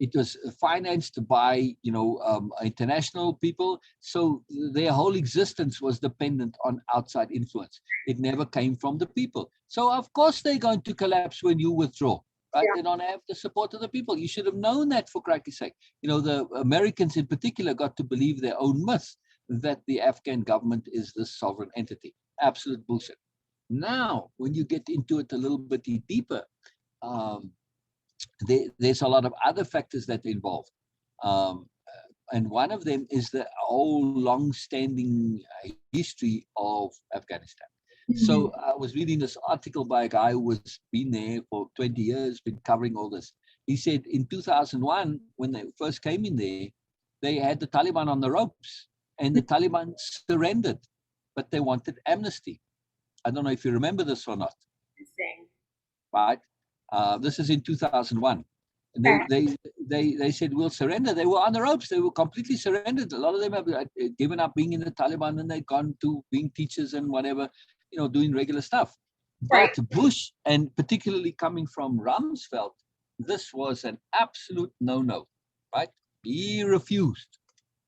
It was financed by, international people. So their whole existence was dependent on outside influence. It never came from the people. So of course they're going to collapse when you withdraw, right? Yeah. They don't have the support of the people. You should have known that, for cracky's sake. The Americans in particular got to believe their own myth that the Afghan government is the sovereign entity. Absolute bullshit. Now, when you get into it a little bit deeper, there's a lot of other factors that are involved. And one of them is the whole long-standing history of Afghanistan. Mm-hmm. So I was reading this article by a guy who has been there for 20 years, been covering all this. He said in 2001, when they first came in there, they had the Taliban on the ropes, and the Taliban surrendered, but they wanted amnesty. I don't know if you remember this or not. Right? This is in 2001. And they said, we'll surrender. They were on the ropes. They were completely surrendered. A lot of them have given up being in the Taliban, and they've gone to being teachers and whatever, doing regular stuff. Right. But Bush, and particularly coming from Rumsfeld, this was an absolute no-no, right? He refused.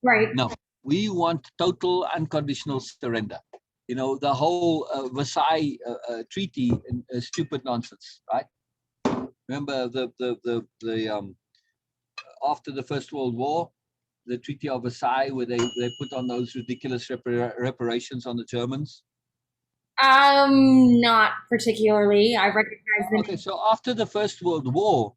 Right. No, we want total unconditional surrender. The whole Versailles treaty, stupid nonsense, right? Remember the after the First World War, the Treaty of Versailles, where they put on those ridiculous reparations on the Germans? Not particularly. I recognize them. Okay, so after the First World War,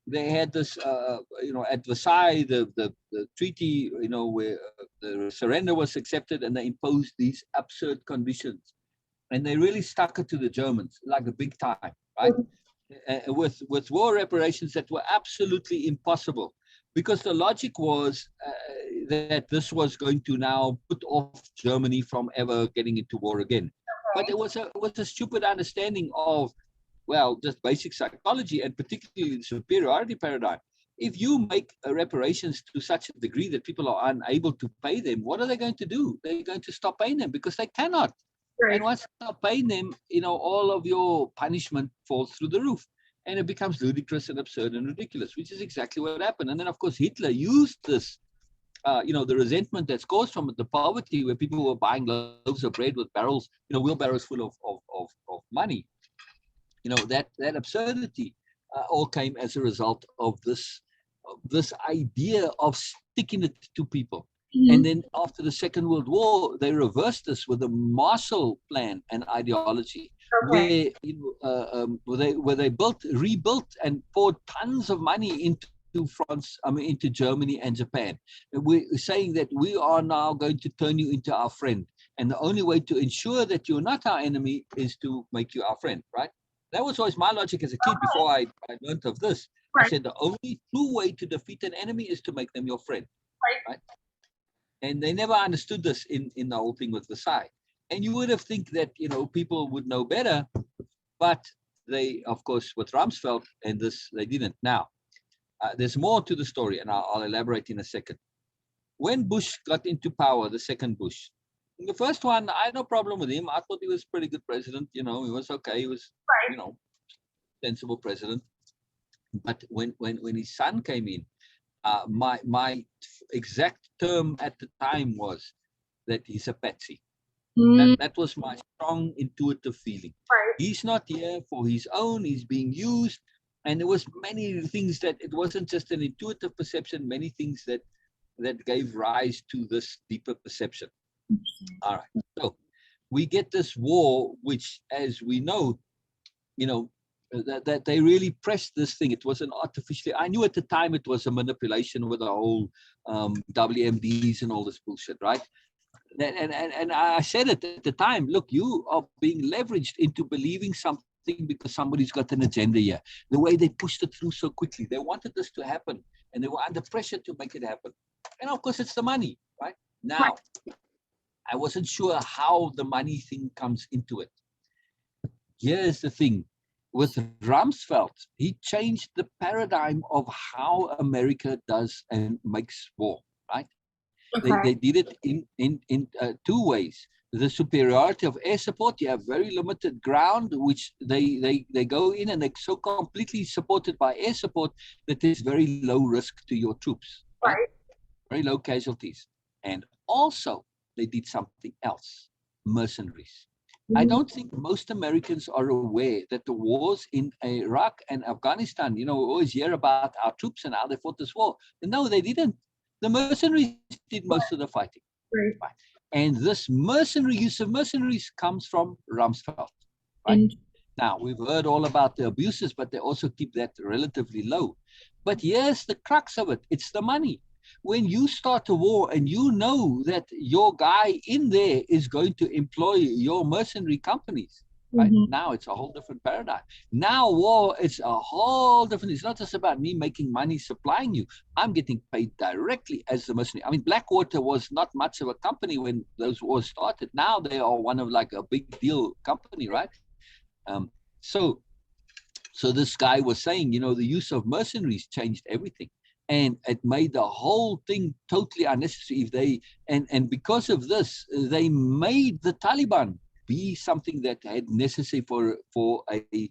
they had this, at Versailles, the treaty, where the surrender was accepted, and they imposed these absurd conditions. And they really stuck it to the Germans, like a big time, right? Mm-hmm. With war reparations that were absolutely impossible, because the logic was that this was going to now put off Germany from ever getting into war again. But it was a stupid understanding of, well, just basic psychology, and particularly the superiority paradigm. If you make reparations to such a degree that people are unable to pay them, what are they going to do? They're going to stop paying them because they cannot. Right. And once you start paying them, all of your punishment falls through the roof. And it becomes ludicrous and absurd and ridiculous, which is exactly what happened. And then, of course, Hitler used this, the resentment that's caused from the poverty, where people were buying loaves of bread with barrels, wheelbarrows full of money. That absurdity all came as a result of this idea of sticking it to people. Mhm. And then after the Second World War, they reversed this with the Marshall Plan and ideology, Okay. where they rebuilt, and poured tons of money into France, into Germany and Japan. We're saying that we are now going to turn you into our friend, and the only way to ensure that you're not our enemy is to make you our friend, right? That was always my logic as a kid before I learned of this. I Right. said the only true way to defeat an enemy is to make them your friend, right? And they never understood this in the whole thing with Versailles. And you would have think that, people would know better, but they, of course, with Rumsfeld and this, they didn't. Now, there's more to the story, and I'll elaborate in a second. When Bush got into power, the second Bush, the first one, I had no problem with him. I thought he was a pretty good president. He was okay. He was, sensible president. But when his son came in, my exact term at the time was that he's a patsy. That was my strong intuitive feeling. Right. He's not here for his own. He's being used. And there was many things that it wasn't just an intuitive perception, many things that gave rise to this deeper perception. All right. So we get this war, which, as we know, that they really pressed this thing. It was an artificially, I knew at the time it was a manipulation with the whole WMDs and all this bullshit, right? And I said it at the time, look, you are being leveraged into believing something because somebody's got an agenda here. The way they pushed it through so quickly, they wanted this to happen, and they were under pressure to make it happen. And of course, it's the money, right? Now, I wasn't sure how the money thing comes into it. Here's the thing. With Rumsfeld, he changed the paradigm of how America does and makes war, right? They did it in two ways. The superiority of air support, you have very limited ground, which they go in, and they're so completely supported by air support that there's very low risk to your troops, right? Very low casualties. And also, they did something else, mercenaries. I don't think most Americans are aware that the wars in Iraq and Afghanistan, we always hear about our troops and how they fought this war. No, they didn't. The mercenaries did most of the fighting. Right. And this use of mercenaries comes from Rumsfeld. Right? Now, we've heard all about the abuses, but they also keep that relatively low. But here's the crux of it. It's the money. When you start a war and you know that your guy in there is going to employ your mercenary companies, right? Now it's a whole different paradigm. Now war is a whole different, it's not just about me making money supplying you. I'm getting paid directly as the mercenary. I mean, Blackwater was not much of a company when those wars started. Now they are one of like a big deal company, right? So this guy was saying, the use of mercenaries changed everything. And it made the whole thing totally unnecessary. And because of this, they made the Taliban be something that had necessary for a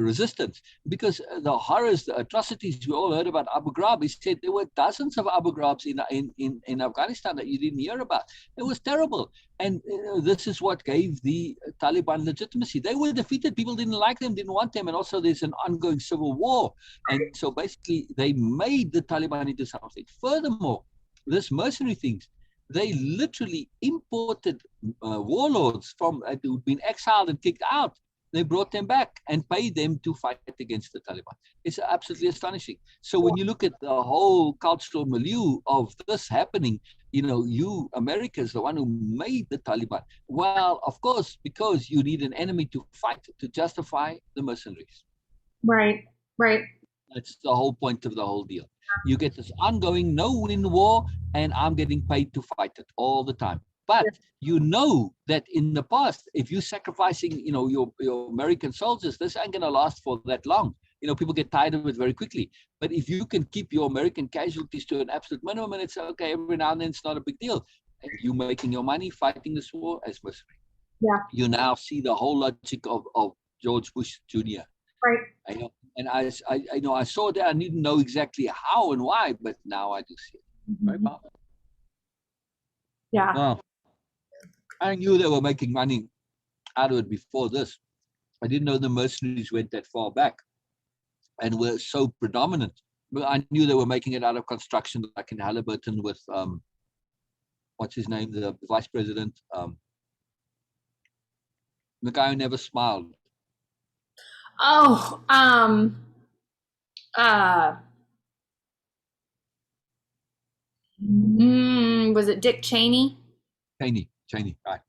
resistance. Because the horrors, the atrocities we all heard about Abu Ghraib, he said there were dozens of Abu Ghraibs in Afghanistan that you didn't hear about. It was terrible. And this is what gave the Taliban legitimacy. They were defeated. People didn't like them, didn't want them. And also there's an ongoing civil war. And so basically they made the Taliban into something. Furthermore, this mercenary things, they literally imported warlords who'd been exiled and kicked out. They brought them back and paid them to fight against the Taliban. It's absolutely astonishing. So when you look at the whole cultural milieu of this happening, America is the one who made the Taliban. Well, of course, because you need an enemy to fight to justify the mercenaries. Right. That's the whole point of the whole deal. You get this ongoing no-win war, and I'm getting paid to fight it all the time. But that in the past, if you're sacrificing, your American soldiers, this ain't going to last for that long. People get tired of it very quickly. But if you can keep your American casualties to an absolute minimum, and it's okay, every now and then it's not a big deal. And you're making your money fighting this war as mercenary. Yeah. You now see the whole logic of George Bush Jr. Right. And I saw that. I didn't know exactly how and why, but now I do see it. Very powerful. Yeah. Oh, I knew they were making money out of it before this. I didn't know the mercenaries went that far back and were so predominant. But I knew they were making it out of construction, like in Halliburton with what's his name, the vice president, the guy who never smiled. Oh, was it Dick Cheney? Cheney, right.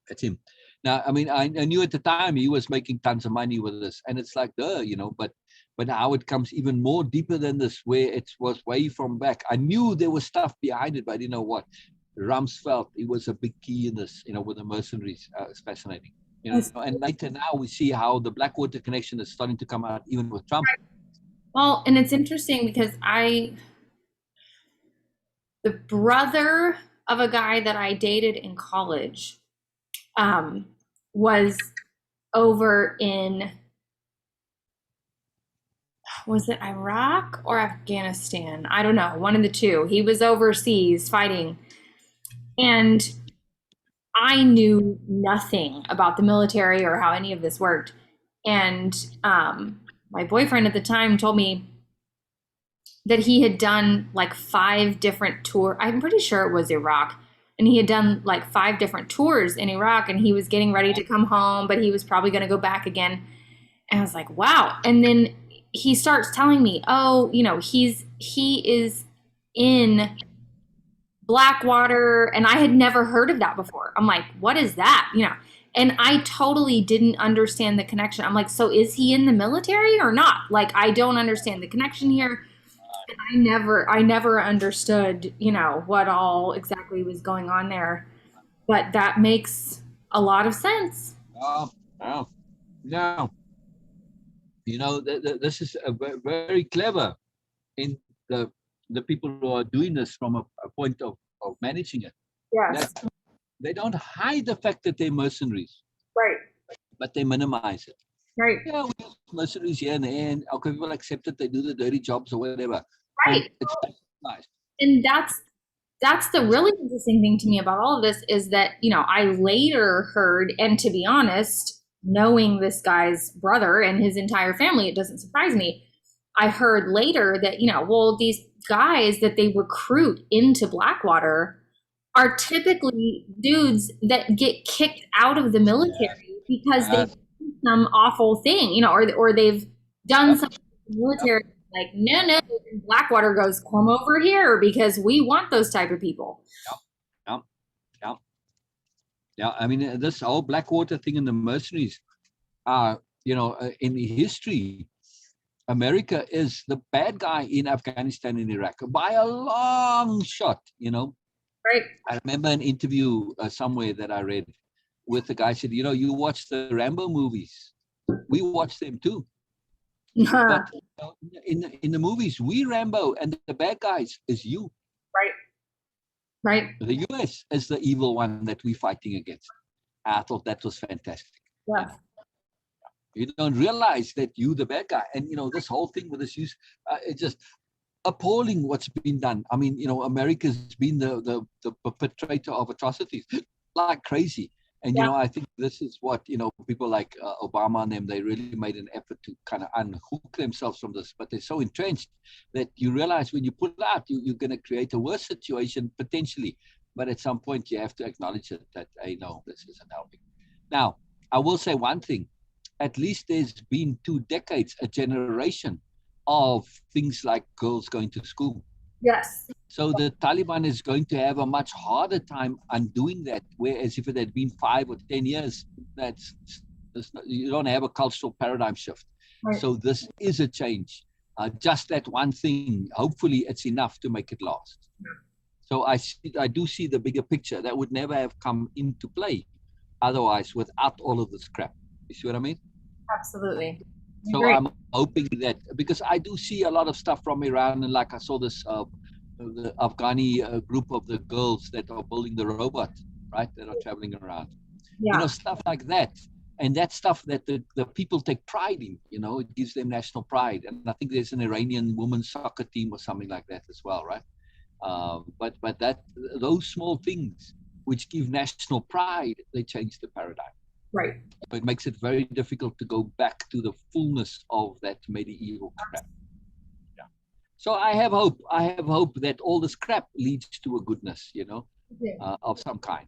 That's him. Now, I mean, I knew at the time he was making tons of money with this, and it's like, but now it comes even more deeper than this, where it was way from back. I knew there was stuff behind it, but I didn't know what. Rumsfeld, he was a big key in this, with the mercenaries. It's fascinating. And later now we see how the Blackwater connection is starting to come out even with Trump. Well, and it's interesting because the brother of a guy that I dated in college was over in, was it Iraq or Afghanistan? I don't know, one of the two. He was overseas fighting. And I knew nothing about the military or how any of this worked. And my boyfriend at the time told me that he had done like 5 different tours. I'm pretty sure it was Iraq. And he had done like 5 different tours in Iraq, and he was getting ready to come home, but he was probably going to go back again. And I was like, wow. And then he starts telling me, oh, he is in Blackwater, and I had never heard of that before. I'm like, what is that? And I totally didn't understand the connection. I'm like, so is he in the military or not? Like, I don't understand the connection here. And I never understood, what all exactly was going on there. But that makes a lot of sense. Oh. This is very clever in the people who are doing this from a point of managing it. Yes. They don't hide the fact that they're mercenaries. Right. But they minimize it. Right. Yeah, we use mercenaries here and there, and okay, people accept that they do the dirty jobs or whatever. Right. And it's nice. And that's the really interesting thing to me about all of this is that, I later heard, and to be honest, knowing this guy's brother and his entire family, it doesn't surprise me. I heard later that, these guys that they recruit into Blackwater are typically dudes that get kicked out of the military because they've done some awful thing, or they've done something in the military. Like, no, Blackwater goes, come over here because we want those type of people. Yeah. I mean, this whole Blackwater thing in the mercenaries, in history, America is the bad guy in Afghanistan and Iraq by a long shot, Right. I remember an interview somewhere that I read with the guy said, you watch the Rambo movies. We watch them too. But in the movies, we Rambo, and the bad guys is you. Right. The US is the evil one that we're fighting against. I thought that was fantastic. Yeah. You don't realize that you the bad guy. And, this whole thing with this use, it's just appalling what's been done. I mean, America's been the perpetrator of atrocities like crazy. And, I think this is what, people like Obama and them, they really made an effort to kind of unhook themselves from this. But they're so entrenched that you realize when you pull out, you're going to create a worse situation potentially. But at some point, you have to acknowledge it that, hey, no, this isn't helping. Now, I will say one thing. At least there's been 2 decades, a generation of things like girls going to school. Yes. So the Taliban is going to have a much harder time undoing that, whereas if it had been 5 or 10 years, you don't have a cultural paradigm shift. Right. So this is a change. Just that one thing, hopefully it's enough to make it last. So I do see the bigger picture. That would never have come into play otherwise without all of this crap. You see what I mean? Absolutely. So Great. I'm hoping that, because I do see a lot of stuff from Iran, and like I saw this the Afghani group of the girls that are building the robot, right, that are traveling around. Yeah. Stuff like that. And that's stuff that the people take pride in, it gives them national pride. And I think there's an Iranian women's soccer team or something like that as well, right? But those small things which give national pride, they change the paradigm. Right. It makes it very difficult to go back to the fullness of that medieval crap. Yeah. So I have hope. I have hope that all this crap leads to a goodness, of some kind.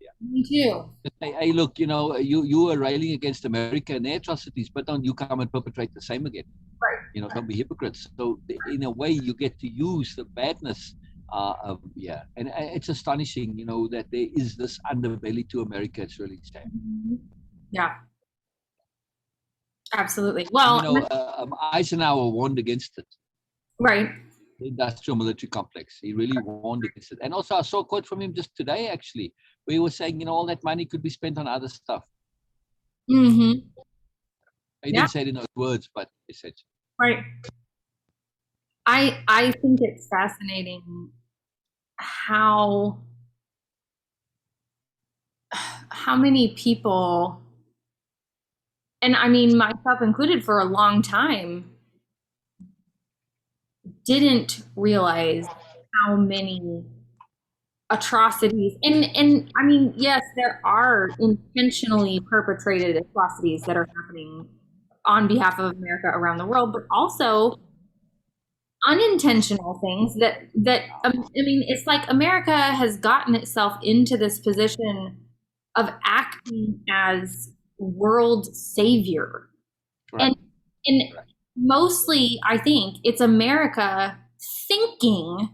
Yeah. Me too. Hey, look, you are railing against America and their atrocities, but don't you come and perpetrate the same again. Right. Don't be hypocrites. So in a way, you get to use the badness. And it's astonishing, that there is this underbelly to America. It's really sad. Yeah. Absolutely. Well, Eisenhower warned against it. Right. The industrial military complex. He really warned against it. And also, I saw a quote from him just today, actually, where he was saying, all that money could be spent on other stuff. Mm-hmm. He didn't say it in those words, but essentially. Right. I think it's fascinating how many people, and I mean myself included for a long time, didn't realize how many atrocities, and I mean, yes, there are intentionally perpetrated atrocities that are happening on behalf of America around the world, but also unintentional things that I mean, it's like America has gotten itself into this position of acting as world savior. Right. And mostly I think it's America thinking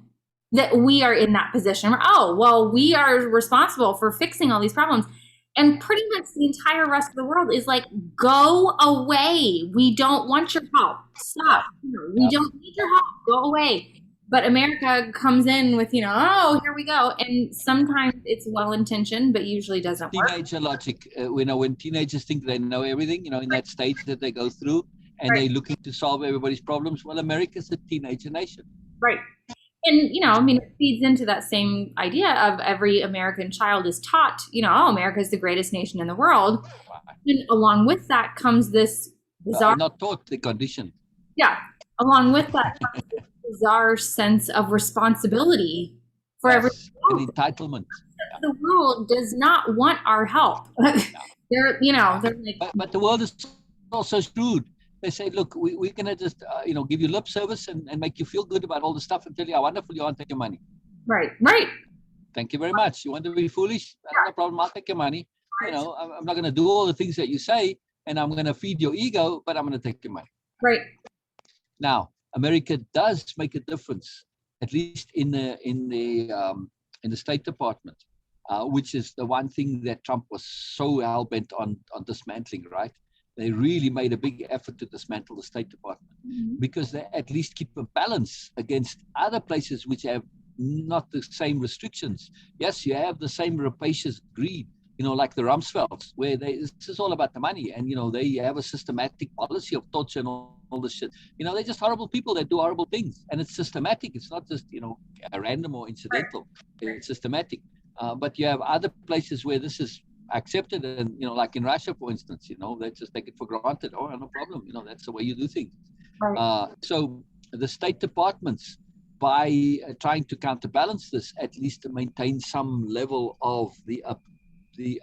that we are in that position. Oh, well, we are responsible for fixing all these problems. And pretty much the entire rest of the world is like, go away. We don't want your help. Stop. We don't need your help. Go away. But America comes in with, oh, here we go. And sometimes it's well-intentioned, but usually doesn't work. Teenager logic. When teenagers think they know everything, in that stage that they go through, and they're looking to solve everybody's problems. Well, America's a teenager nation. Right. And, I mean, it feeds into that same idea of every American child is taught, oh, America is the greatest nation in the world. And along with that comes this bizarre... not taught, the condition. Yeah. Along with that comes this bizarre sense of responsibility for everyone else. An entitlement. The world does not want our help. They're like... But the world is also shrewd. They say, look, we're going to just, give you lip service and make you feel good about all the stuff and tell you how wonderful you are and take your money. Right. Thank you very much. You want to be foolish? No problem. I'll take your money. I'm not going to do all the things that you say, and I'm going to feed your ego, but I'm going to take your money. Right. Now, America does make a difference, at least in the State Department, which is the one thing that Trump was so hell-bent on dismantling, right? They really made a big effort to dismantle the State Department because they at least keep a balance against other places which have not the same restrictions. Yes, you have the same rapacious greed, like the Rumsfelds, where this is all about the money, and they have a systematic policy of torture and all this shit. They're just horrible people that do horrible things, and it's systematic. It's not just random or incidental. It's systematic. But you have other places where this is accepted, and like in Russia, for instance, they just take it for granted. Oh, no problem. That's the way you do things. Right. So the State Departments, by trying to counterbalance this, at least to maintain some level of the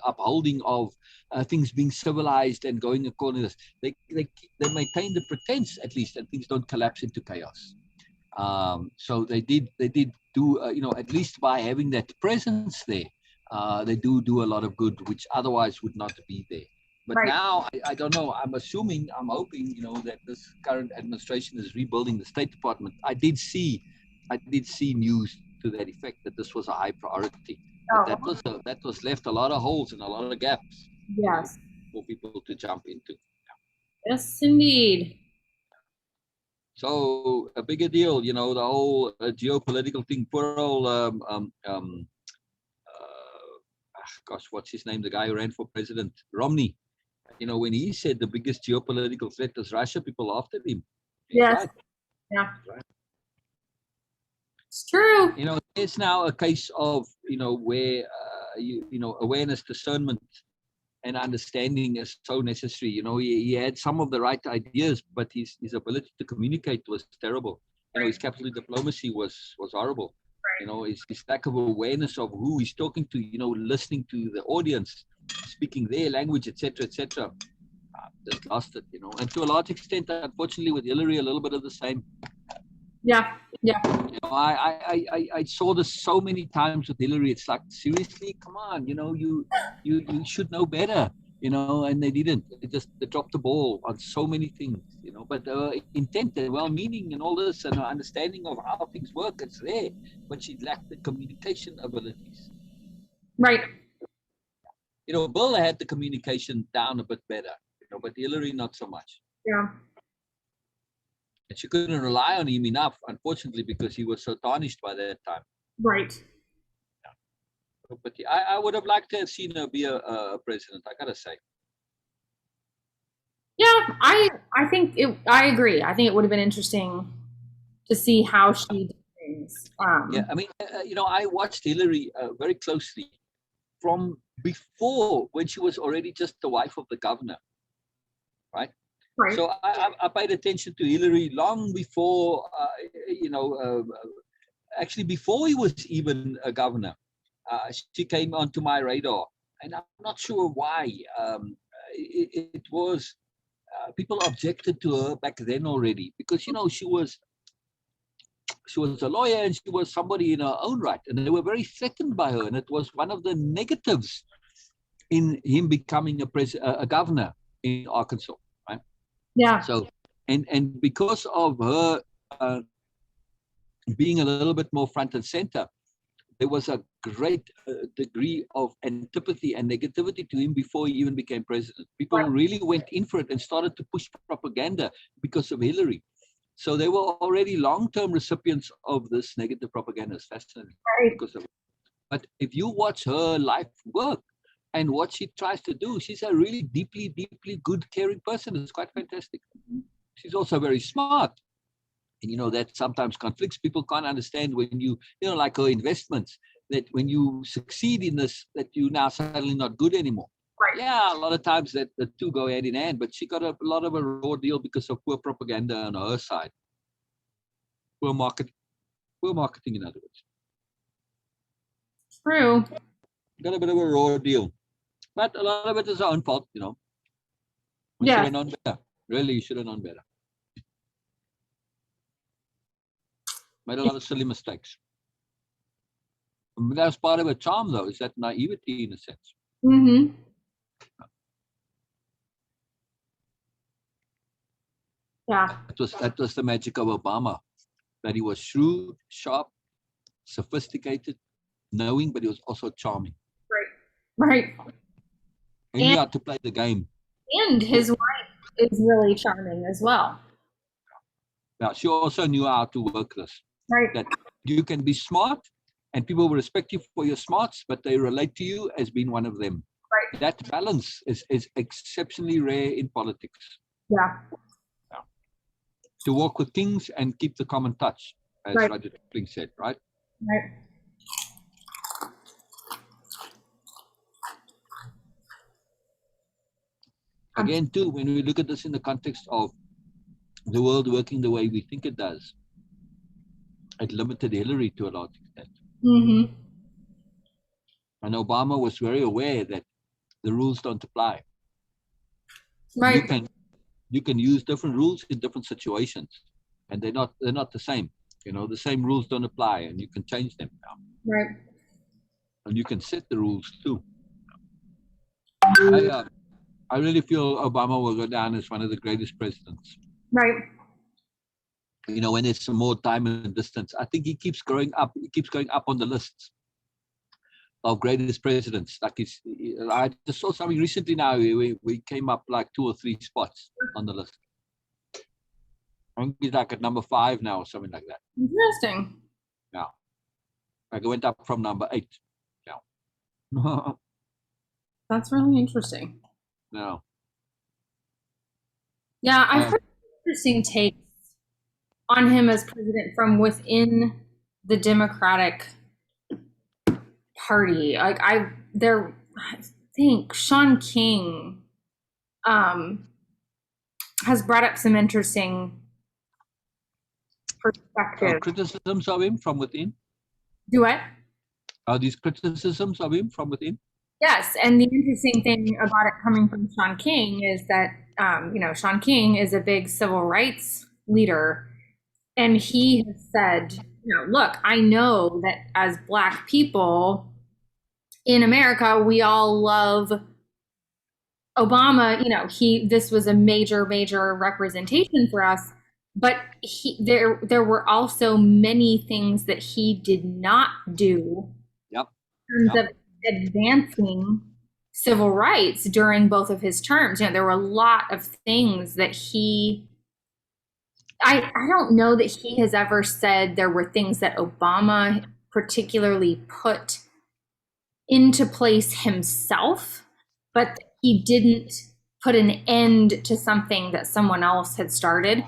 upholding of things being civilized and going according to this, they maintain the pretense at least, and things don't collapse into chaos. So they did do at least by having that presence there. They do a lot of good, which otherwise would not be there. But now, I don't know. I'm hoping, that this current administration is rebuilding the State Department. I did see news to that effect, that this was a high priority. But that was left a lot of holes and a lot of gaps. Yes. For people to jump into. Yes, indeed. So a bigger deal, the whole geopolitical thing. Poor old what's his name? The guy who ran for president, Romney. When he said the biggest geopolitical threat is Russia, people laughed at him. Yes. Right. Yeah. Right. It's true. It's now a case of, where awareness, discernment, and understanding is so necessary. He had some of the right ideas, but his ability to communicate was terrible. His capital diplomacy was horrible. His lack of awareness of who he's talking to, listening to the audience, speaking their language, etc., etc. Just lost it, and to a large extent, unfortunately, with Hillary, a little bit of the same. Yeah. I saw this so many times with Hillary. It's like, seriously, come on, you should know better, and they didn't. They dropped the ball on so many things, But intent and well-meaning and all this and understanding of how things work, it's there, but she lacked the communication abilities. Right. Bill had the communication down a bit better, but Hillary not so much. Yeah. And she couldn't rely on him enough, unfortunately, because he was so tarnished by that time. Right. Yeah. But I would have liked to have seen her be a president, I gotta say. Yeah, I think I agree. I think it would have been interesting to see how she did things. Yeah, I mean, I watched Hillary very closely from before, when she was already just the wife of the governor, right? Right. So I paid attention to Hillary long before, actually before he was even a governor. She came onto my radar, and I'm not sure why. It was people objected to her back then already, because she was a lawyer and she was somebody in her own right, and they were very threatened by her, and it was one of the negatives in him becoming a governor in Arkansas. Yeah. So, and because of her being a little bit more front and center, there was a great degree of antipathy and negativity to him before he even became president. People really went in for it and started to push propaganda because of Hillary. So they were already long-term recipients of this negative propaganda. It's fascinating. Because of it. But if you watch her life work, and what she tries to do, she's a really deeply, deeply good, caring person. It's quite fantastic. She's also very smart. And, that sometimes conflicts. People can't understand when like her investments, that when you succeed in this, that you're now suddenly not good anymore. Right. Yeah, a lot of times that the two go hand in hand, but she got a lot of a raw deal because of poor propaganda on her side. Poor marketing, in other words. True. Got a bit of a raw deal. But a lot of it is our own fault, We should have known better. Really, you should have known better. Made a lot of silly mistakes. That's part of her charm, though, is that naivety in a sense. Mm-hmm. Yeah. That was the magic of Obama, that he was shrewd, sharp, sophisticated, knowing, but he was also charming. Right. And he had to play the game. And his wife is really charming as well. Yeah, she also knew how to work this. Right. That you can be smart, and people will respect you for your smarts, but they relate to you as being one of them. Right. That balance is exceptionally rare in politics. Yeah. To walk with kings and keep the common touch, as Roger Kipling said, right? Right. Again, too, when we look at this in the context of the world working the way we think it does, it limited Hillary to a large extent. Mm-hmm. And Obama was very aware that the rules don't apply. Right. You can use different rules in different situations, and they're not the same. The same rules don't apply, and you can change them now. Right. And you can set the rules too. I really feel Obama will go down as one of the greatest presidents. Right. When there's some more time and distance, I think he keeps growing up. He keeps going up on the lists of greatest presidents. I just saw something recently now. We came up like 2 or 3 spots on the list. I think he's like at number 5 now or something like that. Interesting. Yeah. Like it went up from number 8. Yeah. That's really interesting. No. Yeah, I've heard interesting takes on him as president from within the Democratic Party. Like I think Sean King has brought up some interesting perspectives. Criticisms of him from within? Do what? Are these criticisms of him from within? Yes, and the interesting thing about it coming from Sean King is that, Sean King is a big civil rights leader, and he has said, look, I know that as Black people in America, we all love Obama. This was a major representation for us, but there were also many things that he did not do. Yep. In terms of advancing civil rights during both of his terms. There were a lot of things that I don't know that he has ever said there were things that Obama particularly put into place himself, but he didn't put an end to something that someone else had started,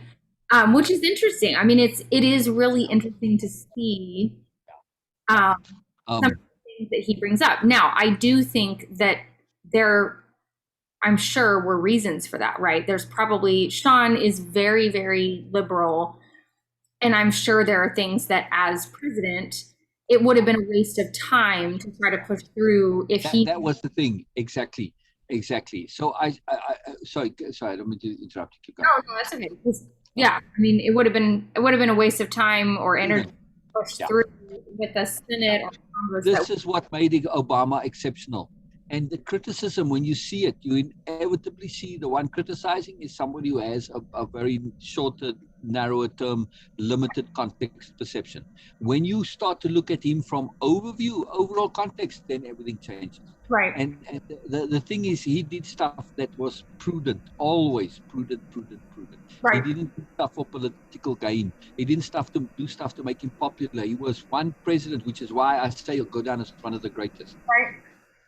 which is interesting. I mean, it is really interesting to see some things that he brings up. Now, I do think that I'm sure were reasons for that, right? There's probably, Sean is very, very liberal, and I'm sure there are things that as president, it would have been a waste of time to try to push through that was the thing. Exactly. So I sorry, I don't mean to interrupt you. No, that's okay. Yeah, I mean, it would have been a waste of time or energy to push through with the Senate or Congress. This is what made Obama exceptional. And the criticism, when you see it, you inevitably see the one criticizing is somebody who has a very shorter, narrower term, limited context perception. When you start to look at him from overall context, then everything changes. Right. And the thing is, he did stuff that was prudent, always prudent. Right. He didn't do stuff for political gain. He didn't do stuff to make him popular. He was one president, which is why I say he'll go down as one of the greatest. Right.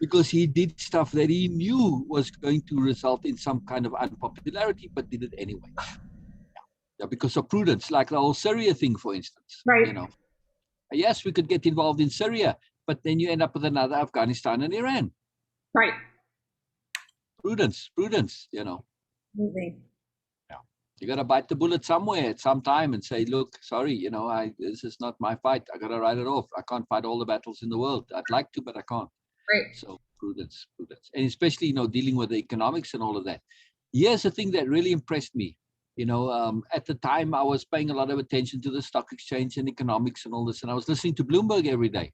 Because he did stuff that he knew was going to result in some kind of unpopularity, but did it anyway. Yeah, because of prudence, like the whole Syria thing, for instance. Right. Yes, we could get involved in Syria, but then you end up with another Afghanistan and Iran. Right. Prudence. Absolutely. Yeah. You got to bite the bullet somewhere at some time and say, look, sorry, this is not my fight. I got to write it off. I can't fight all the battles in the world. I'd like to, but I can't. Right. So prudence. And especially, dealing with the economics and all of that. Here's the thing that really impressed me. At the time, I was paying a lot of attention to the stock exchange and economics and all this, and I was listening to Bloomberg every day.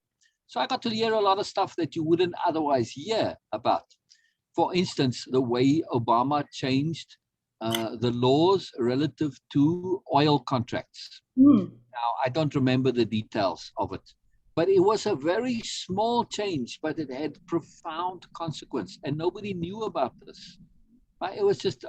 So I got to hear a lot of stuff that you wouldn't otherwise hear about. For instance, the way Obama changed the laws relative to oil contracts. Now, I don't remember the details of it, but it was a very small change, but it had profound consequence, and nobody knew about this. It was just,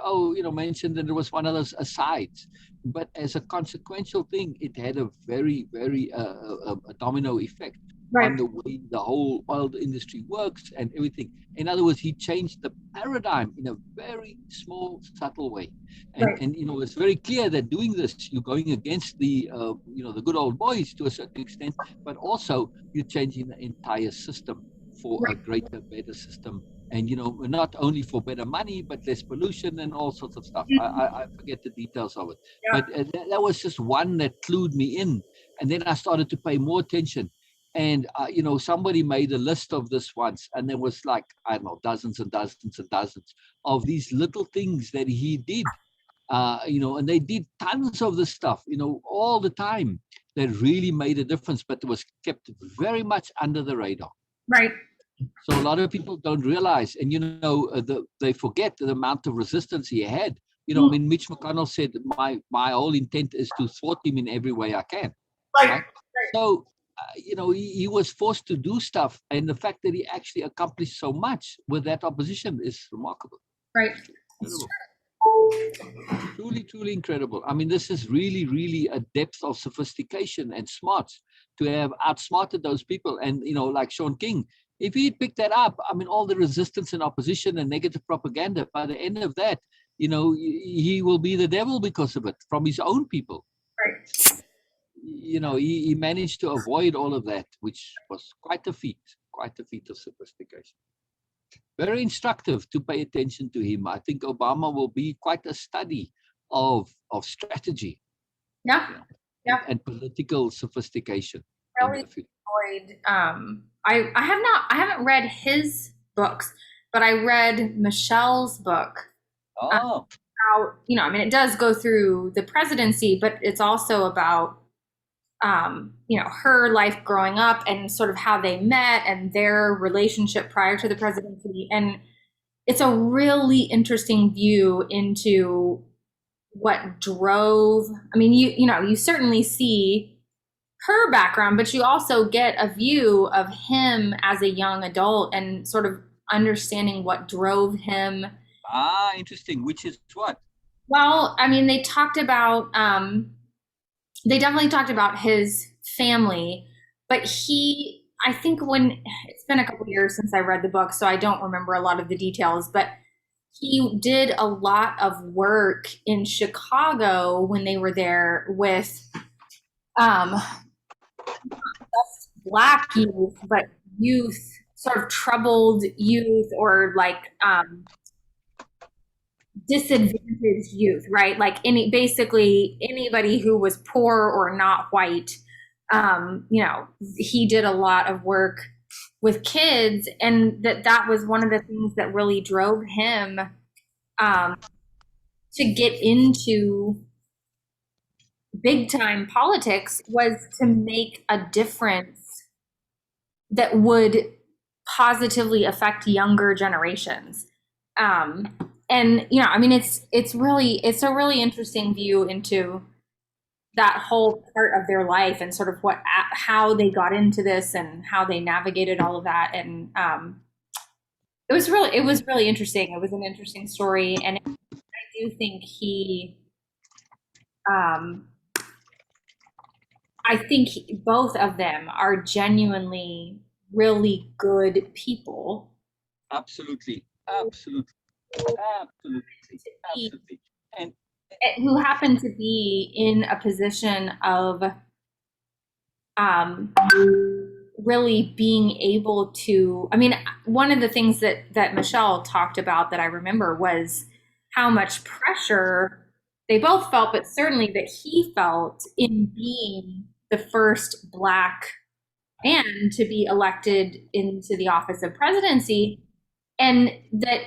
mentioned that it was one of those asides. But as a consequential thing, it had a very, very a domino effect on the way the whole oil industry works and everything. In other words, he changed the paradigm in a very small, subtle way. And it's very clear that doing this, you're going against the good old boys to a certain extent, but also you're changing the entire system for a greater, better system. And, not only for better money, but less pollution and all sorts of stuff. I forget the details of it. Yeah. But that was just one that clued me in. And then I started to pay more attention. And, somebody made a list of this once. And there was like, I don't know, dozens and dozens and dozens of these little things that he did. And they did tons of this stuff, all the time that really made a difference. But it was kept very much under the radar. Right. So a lot of people don't realize, and they forget the amount of resistance he had. When Mitch McConnell said, "My whole intent is to thwart him in every way I can." Right? So, he was forced to do stuff, and the fact that he actually accomplished so much with that opposition is remarkable. Right. Truly, truly incredible. I mean, this is really, really a depth of sophistication and smarts to have outsmarted those people, and like Sean King. If he'd picked that up, I mean, all the resistance and opposition and negative propaganda, by the end of that, he will be the devil because of it from his own people. Right. He managed to avoid all of that, which was quite a feat. quite a feat of sophistication. Very instructive to pay attention to him. I think Obama will be quite a study of strategy. Yeah. Yeah. And political sophistication. I really enjoyed. I haven't read his books, but I read Michelle's book. Oh. About, you know, I mean, it does go through the presidency, but it's also about, you know, her life growing up and sort of how they met and their relationship prior to the presidency. And it's a really interesting view into what drove, I mean, you know, you certainly see her background, but you also get a view of him as a young adult and sort of understanding what drove him. Ah, interesting. Which is what? Well, I mean, they definitely talked about his family, but I think it's been a couple of years since I read the book, so I don't remember a lot of the details, but he did a lot of work in Chicago when they were there with just Black youth, but youth, sort of troubled youth, or like disadvantaged youth, right? Like basically anybody who was poor or not white. You know, he did a lot of work with kids, and that was one of the things that really drove him to get into big time politics, was to make a difference that would positively affect younger generations. And, you know, I mean, it's a really interesting view into that whole part of their life and sort of how they got into this and how they navigated all of that. And it was really interesting. It was an interesting story. And I do think both of them are genuinely really good people. Absolutely. And who happen to be in a position of really being able to, I mean, one of the things that Michelle talked about that I remember was how much pressure they both felt, but certainly that he felt in being the first Black man to be elected into the office of presidency, and that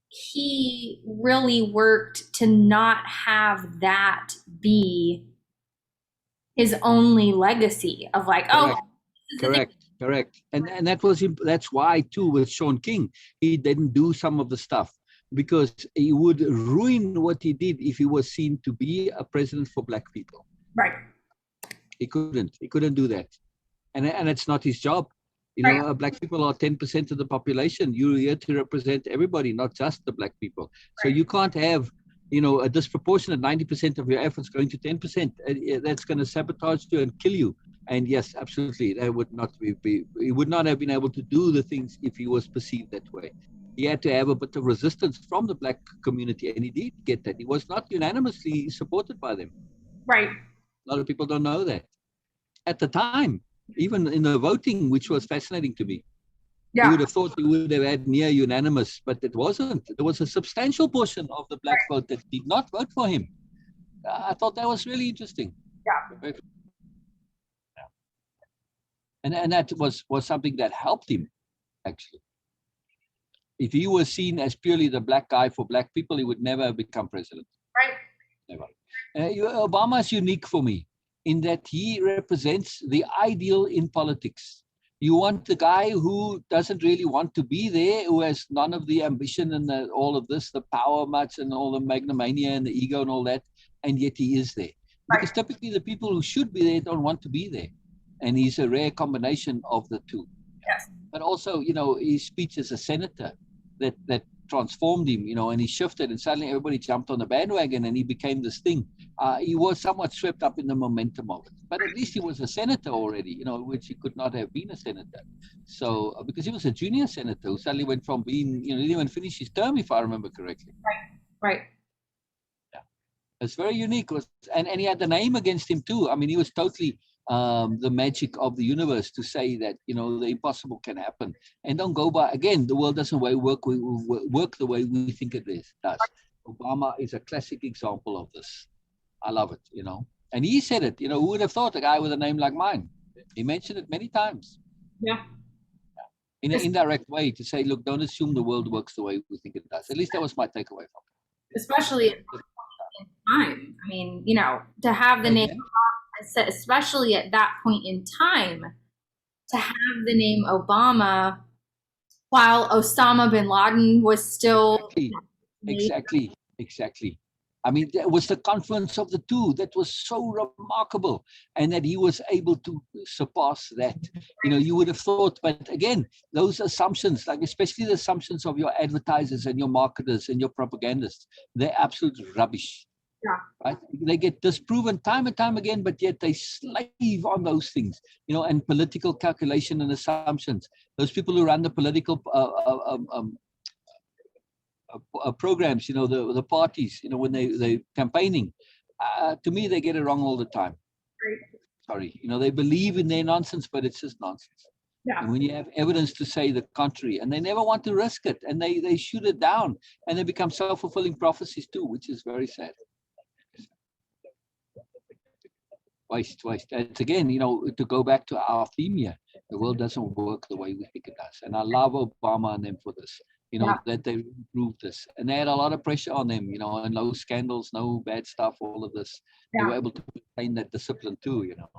he really worked to not have that be his only legacy of like, correct. And that's why too with Sean King, he didn't do some of the stuff because he would ruin what he did if he was seen to be a president for Black people. Right. He couldn't do that. And it's not his job. You know, right. Black people are 10% of the population. You're here to represent everybody, not just the Black people. So you can't have, you know, a disproportionate 90% of your efforts going to 10%. That's going to sabotage you and kill you. And yes, absolutely, that would not be. He would not have been able to do the things if he was perceived that way. He had to have a bit of resistance from the Black community, and he did get that. He was not unanimously supported by them. Right. A lot of people don't know that. At the time, even in the voting, which was fascinating to me. Yeah. You would have thought he would have had near unanimous, but it wasn't. There was a substantial portion of the Black vote that did not vote for him. I thought that was really interesting. Yeah. And that was something that helped him, actually. If he was seen as purely the Black guy for Black people, he would never have become president. Right. Never. Obama is unique for me in that he represents the ideal in politics. You want the guy who doesn't really want to be there, who has none of the ambition and all of this, the power much and all the magnanimity and the ego and all that, and yet he is there. Because typically the people who should be there don't want to be there. And he's a rare combination of the two. Yes. But also, you know, his speech as a senator that transformed him, you know, and he shifted and suddenly everybody jumped on the bandwagon and he became this thing. He was somewhat swept up in the momentum of it. But at least he was a senator already, you know, which he could not have been a senator. So, because he was a junior senator who suddenly went from being, you know, didn't even finish his term, if I remember correctly. Right. Yeah. It's very unique. And he had the name against him too. I mean, he was totally the magic of the universe to say that, you know, the impossible can happen. And don't go by, again, the world doesn't work the way we think it does. Obama is a classic example of this. I love it, you know. And he said it, you know, who would have thought a guy with a name like mine? He mentioned it many times. Yeah. In an indirect way to say, look, don't assume the world works the way we think it does. At least that was my takeaway from it. Especially in time. I mean, you know, to have the name, especially at that point in time, to have the name Obama while Osama bin Laden was still. Exactly. I mean, there was the confluence of the two that was so remarkable, and that he was able to surpass that. You know, you would have thought, but again, those assumptions, like especially the assumptions of your advertisers and your marketers and your propagandists, they're absolute rubbish. Yeah. Right? They get disproven time and time again, but yet they slave on those things, you know, and political calculation and assumptions. Those people who run the political programs, you know, the parties, you know, when they're campaigning, to me, they get it wrong all the time. Right. Sorry, you know, they believe in their nonsense, but it's just nonsense. Yeah. And when you have evidence to say the contrary, and they never want to risk it, and they shoot it down, and they become self-fulfilling prophecies too, which is very sad. Waste. It's again, you know, to go back to our theme here, the world doesn't work the way we think it does. And I love Obama and them for this, you know, that they proved this. And they had a lot of pressure on them, you know, and no scandals, no bad stuff, all of this. They were able to maintain that discipline too, you know.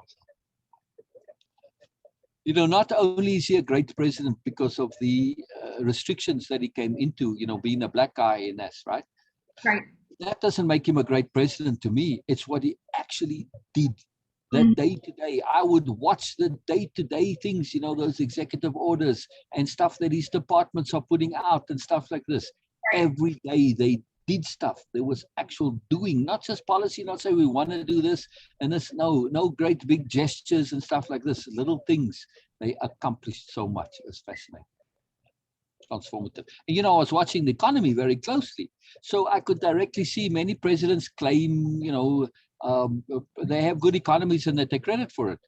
You know, not only is he a great president because of the restrictions that he came into, you know, being a black guy in this, right? Right. That doesn't make him a great president to me. It's what he actually did. That day-to-day, I would watch the day-to-day things, you know, those executive orders and stuff that his departments are putting out and stuff like this. Every day they did stuff. There was actual doing, not just policy, not say we want to do this and this. No great big gestures and stuff like this. Little things. They accomplished so much. It was fascinating. Transformative. And, you know, I was watching the economy very closely. So I could directly see many presidents claim, you know, they have good economies and they take credit for it.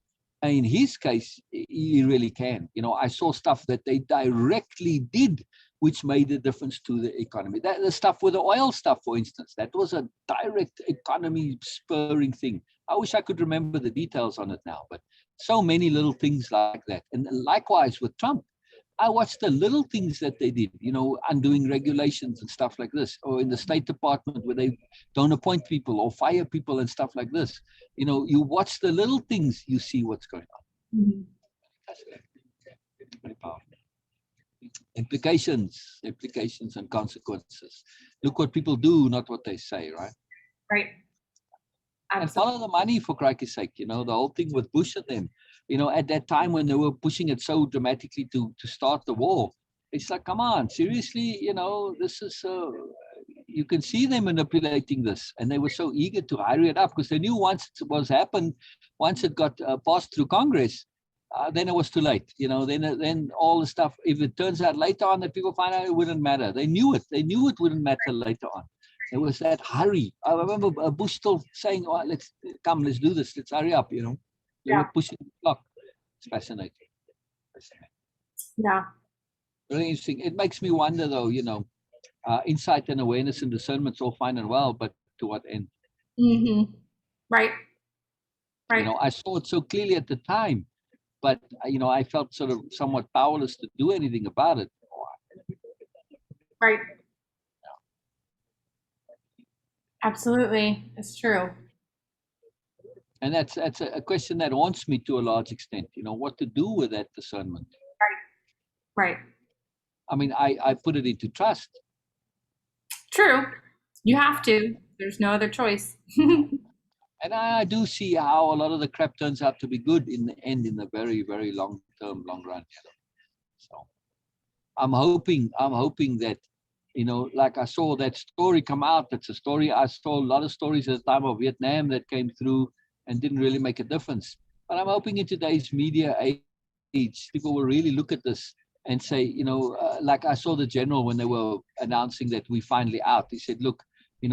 And in his case, he really can. You know, I saw stuff that they directly did, which made a difference to the economy. The stuff with the oil stuff, for instance, that was a direct economy spurring thing. I wish I could remember the details on it now, but so many little things like that. And likewise with Trump. I watched the little things that they did, you know, undoing regulations and stuff like this, or in the State Department where they don't appoint people or fire people and stuff like this. You know, you watch the little things, you see what's going on. Mm-hmm. Very powerful. Implications and consequences. Look what people do, not what they say, right? Right. Absolutely. And follow the money, for crikey's sake. You know, the whole thing with Bush and them. You know, at that time when they were pushing it so dramatically to start the war, it's like, come on, seriously, you know, this is, you can see them manipulating this. And they were so eager to hurry it up because they knew once it got passed through Congress, then it was too late. You know, then all the stuff, if it turns out later on that people find out, it wouldn't matter. They knew it wouldn't matter later on. There was that hurry. I remember Bush still saying, oh, let's do this, let's hurry up, you know. They were pushing the clock. It's fascinating. Yeah. Really interesting. It makes me wonder, though, you know, insight and awareness and discernment's all fine and well, but to what end? Mm-hmm. Right. You know, I saw it so clearly at the time, but, you know, I felt sort of somewhat powerless to do anything about it. Right. Absolutely. It's true. And that's a question that haunts me to a large extent, you know, what to do with that discernment. Right. I mean, I put it into trust. True. You have to. There's no other choice. And I do see how a lot of the crap turns out to be good in the end, in the very, very long run. So I'm hoping that, you know, like I saw that story come out. That's a story. I saw a lot of stories at the time of Vietnam that came through and didn't really make a difference. But I'm hoping in today's media age, people will really look at this and say, you know, like I saw the general when they were announcing that we finally out. He said, look,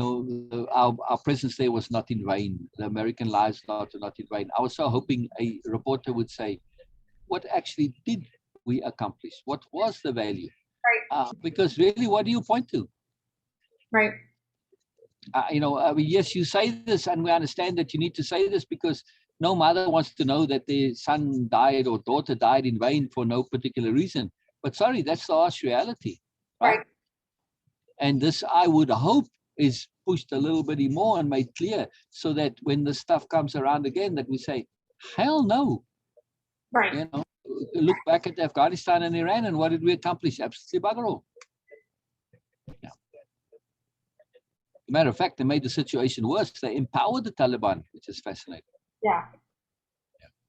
our presence there was not in vain. The American lives not in vain. I was so hoping a reporter would say, what actually did we accomplish? What was the value? Right. Because really, what do you point to? Right. Yes, you say this, and we understand that you need to say this because no mother wants to know that their son died or daughter died in vain for no particular reason. But sorry, that's the harsh reality, right? And this, I would hope, is pushed a little bit more and made clear so that when the stuff comes around again, that we say, hell no. Right. Look back at Afghanistan and Iran, and what did we accomplish? Absolutely bugger all. Yeah. Matter of fact, they made the situation worse. They empowered the Taliban, which is fascinating. Yeah.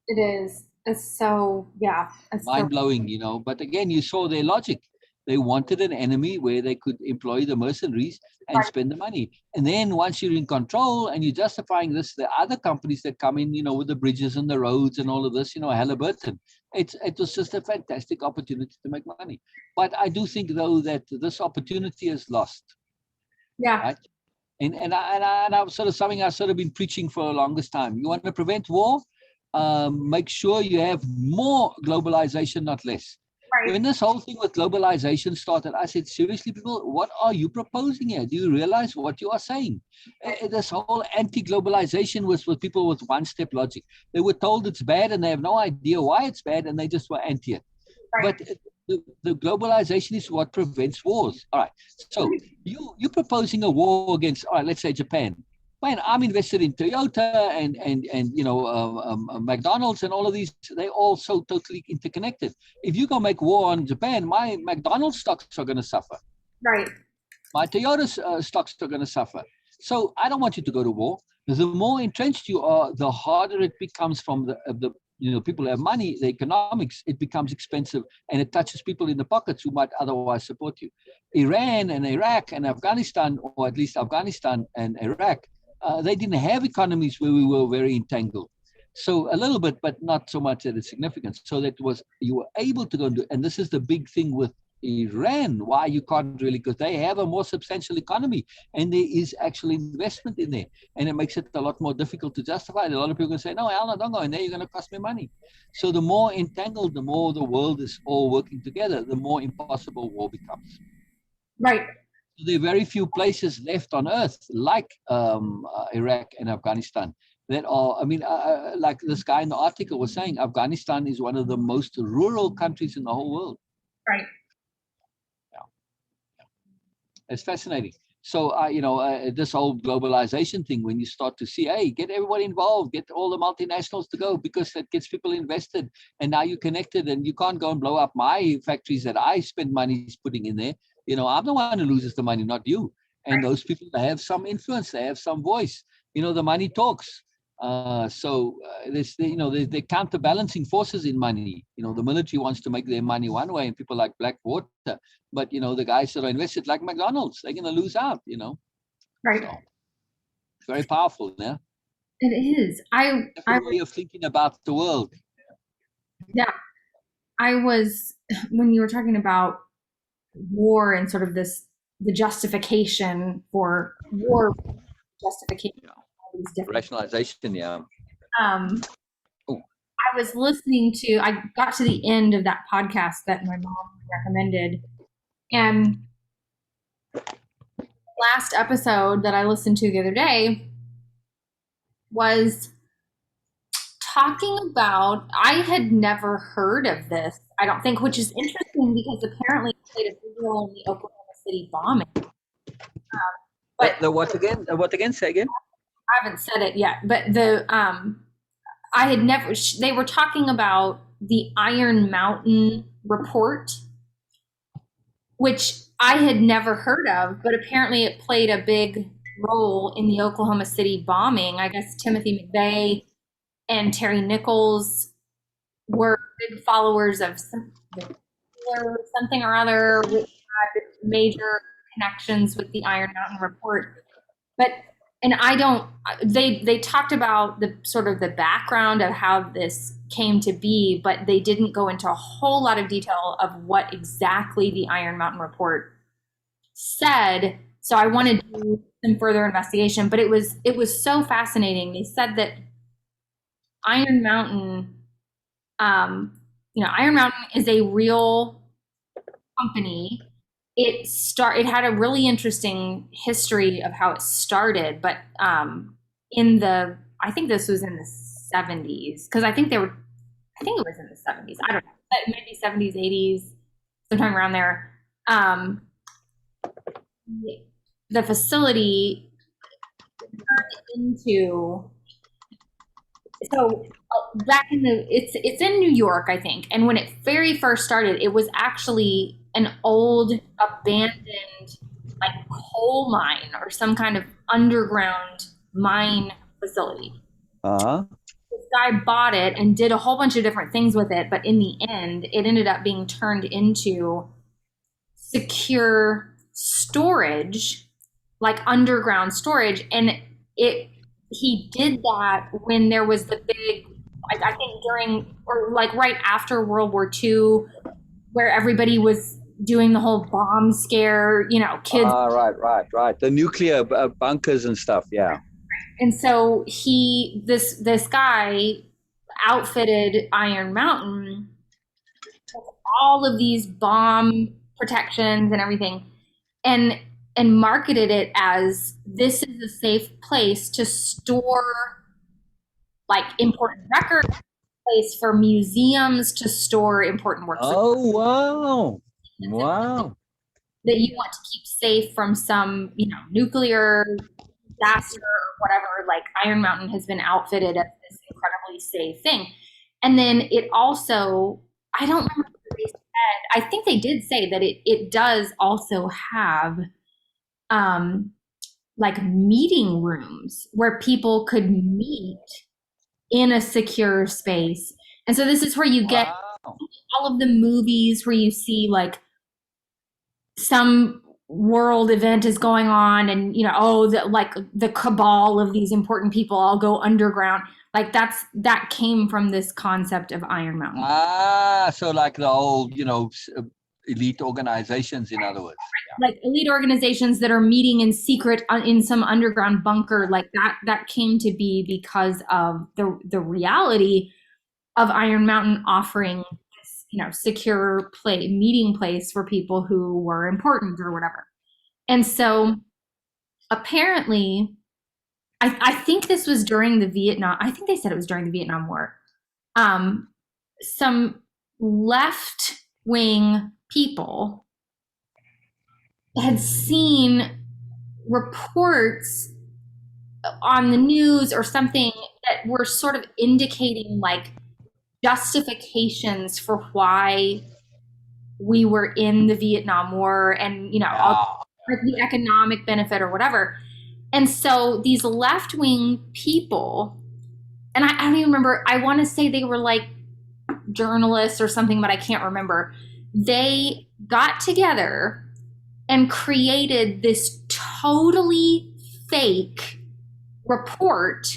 It is. It's so, yeah. It's mind-blowing, But again, you saw their logic. They wanted an enemy where they could employ the mercenaries and spend the money. And then once you're in control and you're justifying this, the other companies that come in, with the bridges and the roads and all of this, Halliburton, it was just a fantastic opportunity to make money. But I do think, though, that this opportunity is lost. Yeah. Right? And I'm sort of something I've sort of been preaching for the longest time. You want to prevent war? Make sure you have more globalization, not less. Right. When this whole thing with globalization started, I said, seriously, people, what are you proposing here? Do you realize what you are saying? This whole anti-globalization was with people with one-step logic. They were told it's bad and they have no idea why it's bad and they just were anti it. Right. But the globalization is what prevents wars. All right. So you're proposing a war against, all right, let's say Japan. Man, I'm invested in Toyota and McDonald's and all of these. They're all so totally interconnected. If you go make war on Japan, my McDonald's stocks are going to suffer. Right. My Toyota stocks are going to suffer. So I don't want you to go to war. The more entrenched you are, the harder it becomes from the people who have money, the economics, it becomes expensive and it touches people in the pockets who might otherwise support you. Iran and Iraq and Afghanistan, or at least Afghanistan and Iraq, they didn't have economies where we were very entangled. So a little bit, but not so much that it's significant. So that you were able to go and do, and this is the big thing with Iran, why you can't really, because they have a more substantial economy and there is actual investment in there. And it makes it a lot more difficult to justify it. A lot of people can say, no, Alna, don't go in there, you're going to cost me money. So the more entangled, the more the world is all working together, the more impossible war becomes. Right. There are very few places left on earth like Iraq and Afghanistan that are, like this guy in the article was saying, Afghanistan is one of the most rural countries in the whole world. Right. Yeah. It's fascinating. So, this whole globalization thing, when you start to see, hey, get everybody involved, get all the multinationals to go because that gets people invested. And now you're connected and you can't go and blow up my factories that I spend money putting in there. I'm the one who loses the money, not you. And those people, they have some influence, they have some voice. The money talks. There's counterbalancing forces in money. The military wants to make their money one way and people like Blackwater. But, the guys that are invested like McDonald's, they're going to lose out, Right. So, it's very powerful, yeah? It is. Different way of thinking about the world. Yeah. When you were talking about war and sort of the justification for war, justification, rationalization, yeah. I was I got to the end of that podcast that my mom recommended, and last episode that I listened to the other day was talking about, I had never heard of this, I don't think, which is interesting because apparently it played a big role in the Oklahoma City bombing. But the what again? What again? Say again. I haven't said it yet, but they were talking about the Iron Mountain report, which I had never heard of, but apparently it played a big role in the Oklahoma City bombing. I guess Timothy McVeigh and Terry Nichols were big followers of something or other, which had major connections with the Iron Mountain report. They talked about the sort of the background of how this came to be, but they didn't go into a whole lot of detail of what exactly the Iron Mountain report said. So I want to do some further investigation, but it was so fascinating. They said that Iron Mountain, Iron Mountain is a real company. It had a really interesting history of how it started, but I think this was in the 70s, because I think it was in the 70s. I don't know, maybe 70s, 80s, sometime around there. The facility turned into, so back in it's in New York, I think. And when it very first started, it was actually an old abandoned like coal mine or some kind of underground mine facility. This guy bought it and did a whole bunch of different things with it, but in the end, it ended up being turned into secure storage, like underground storage. And he did that when there was the big, I think during, or like right after World War II, where everybody was doing the whole bomb scare, kids. Right. The nuclear bunkers and stuff. Yeah. And so this guy outfitted Iron Mountain with all of these bomb protections and everything, and marketed it as, this is a safe place to store like important records, place for museums to store important works. Oh, wow. That you want to keep safe from some, nuclear disaster or whatever. Like Iron Mountain has been outfitted as this incredibly safe thing. And then it also, I don't remember what they said. I think they did say that it does also have like meeting rooms where people could meet in a secure space. And so this is where you get all of the movies where you see like some world event is going on, and the cabal of these important people all go underground. Like that came from this concept of Iron Mountain. So like the old, elite organizations, in other words. Like elite organizations that are meeting in secret in some underground bunker, like that came to be because of the reality of Iron Mountain offering this, secure meeting place for people who were important or whatever. And so apparently, I think this was during the Vietnam, I think they said it was during the Vietnam War. Some left-wing people had seen reports on the news or something that were sort of indicating like justifications for why we were in the Vietnam War, and all the economic benefit or whatever. And so these left-wing people, and I don't even remember, I want to say they were like journalists or something, but I can't remember. They got together and created this totally fake report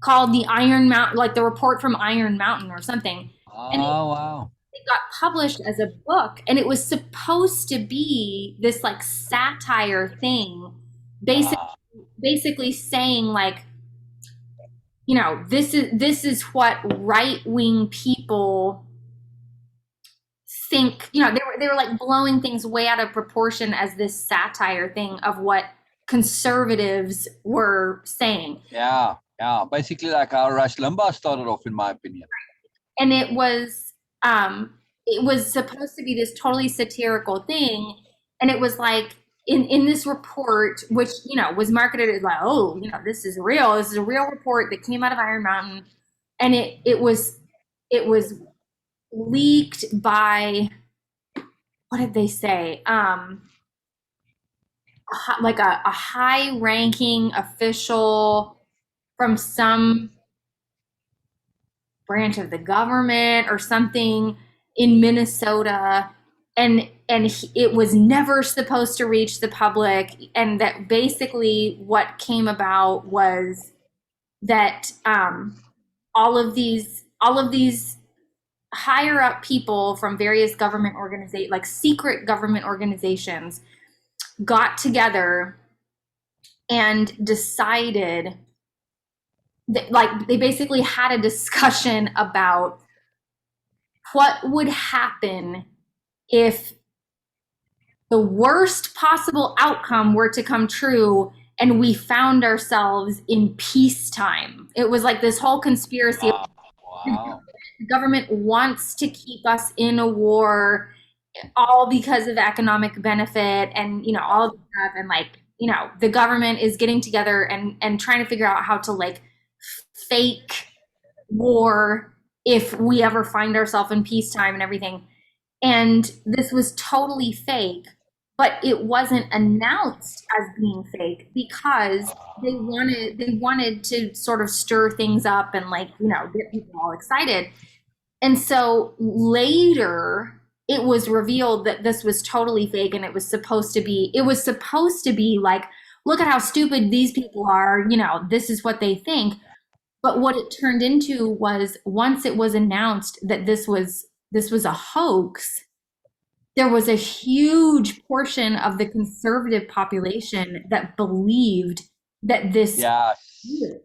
called the Iron Mountain, like the report from Iron Mountain or something. Wow. It got published as a book, and it was supposed to be this like satire thing, basically saying like, this is what right-wing people think. They were like blowing things way out of proportion as this satire thing of what conservatives were saying. Yeah. Basically like how Rush Limbaugh started off, in my opinion. And it was supposed to be this totally satirical thing, and it was like in this report, which was marketed as like, this is a real report that came out of Iron Mountain, and it was leaked by, what did they say, like a high-ranking official from some branch of the government or something in Minnesota, and it was never supposed to reach the public. And that basically what came about was that all of these higher up people from various government organizations, like secret government organizations, got together and decided that, like, they basically had a discussion about what would happen if the worst possible outcome were to come true and we found ourselves in peacetime. It was like this whole conspiracy. Wow. Wow. The government wants to keep us in a war, all because of economic benefit and, you know, all of stuff. And like, you know, the government is getting together and trying to figure out how to like fake war if we ever find ourselves in peacetime and everything. And this was totally fake, but it wasn't announced as being fake because they wanted to sort of stir things up and, like, you know, get people all excited. And so later it was revealed that this was totally fake, and it was supposed to be like, look at how stupid these people are, you know, this is what they think. But what it turned into was, once it was announced that this was a hoax, there was a huge portion of the conservative population that believed that this. Yes. Yes.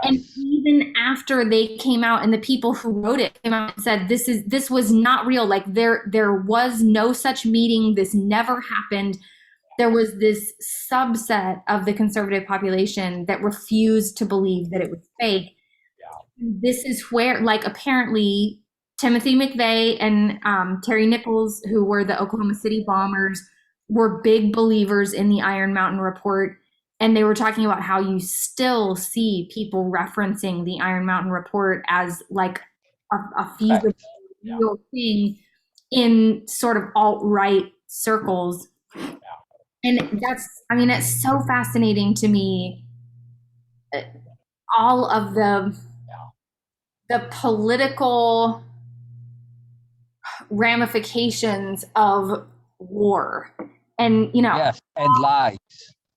And even after they came out and the people who wrote it came out and said this was not real, like there was no such meeting, this never happened, there was this subset of the conservative population that refused to believe that it was fake. Yeah. This is where, like, apparently Timothy McVeigh and Terry Nichols, who were the Oklahoma City bombers, were big believers in the Iron Mountain Report. And they were talking about how you still see people referencing the Iron Mountain Report as like a feasible real thing in sort of alt-right circles. And it's so fascinating to me, all of the political ramifications of war. And, you know. Yes, and lies.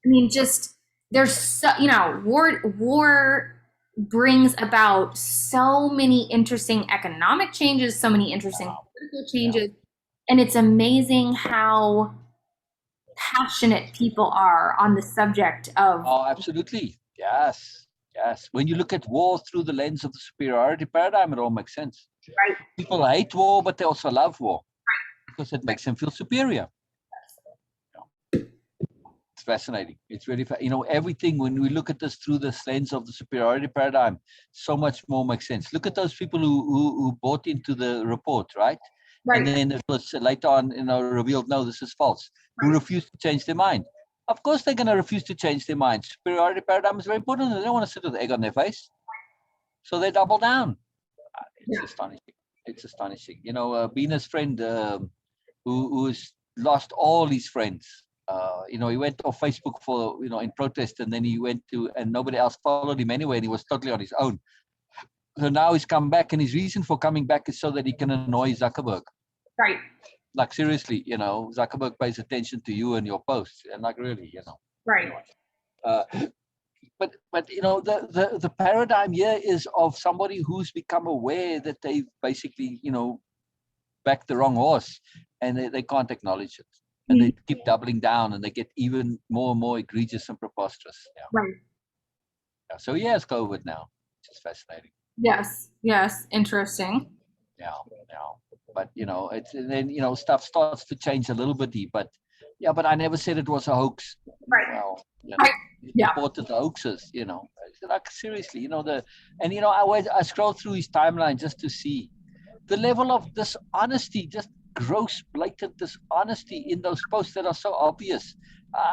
I mean, just there's so, you know, war brings about so many interesting economic changes, so many interesting political changes, and it's amazing how passionate people are on the subject of. Oh, absolutely. Yes. When you look at war through the lens of the superiority paradigm, it all makes sense. Right. People hate war, but they also love war because it makes them feel superior. It's fascinating. It's really, you know, everything, when we look at this through this lens of the superiority paradigm, so much more makes sense. Look at those people who bought into the report, right? And then it was later on, you know, revealed, no, this is false. Who refused to change their mind. Of course, they're going to refuse to change their mind. Superiority paradigm is very important. They don't want to sit with egg on their face. So they double down. It's astonishing. It's astonishing. You know, Bina's friend who's lost all his friends. You know, he went off Facebook for, you know, in protest, and then he went to, and nobody else followed him anyway, and he was totally on his own. So now he's come back, and his reason for coming back is so that he can annoy Zuckerberg. Right. Like, seriously, you know, Zuckerberg pays attention to you and your posts, and like, really, you know. Right. But you know, the paradigm here is of somebody who's become aware that they've basically, you know, backed the wrong horse, and they can't acknowledge it. And they keep doubling down, and they get even more and more egregious and preposterous. Yeah. Right. Yeah. So it's COVID now, which is fascinating. Yes. Interesting. Yeah. But, you know, it's, and then, you know, stuff starts to change a little bit, but I never said it was a hoax. Right. Well, you know, reported the hoaxes, you know, like, seriously, you know, and, you know, I scroll through his timeline just to see the level of dishonesty, just gross, blatant dishonesty in those posts that are so obvious.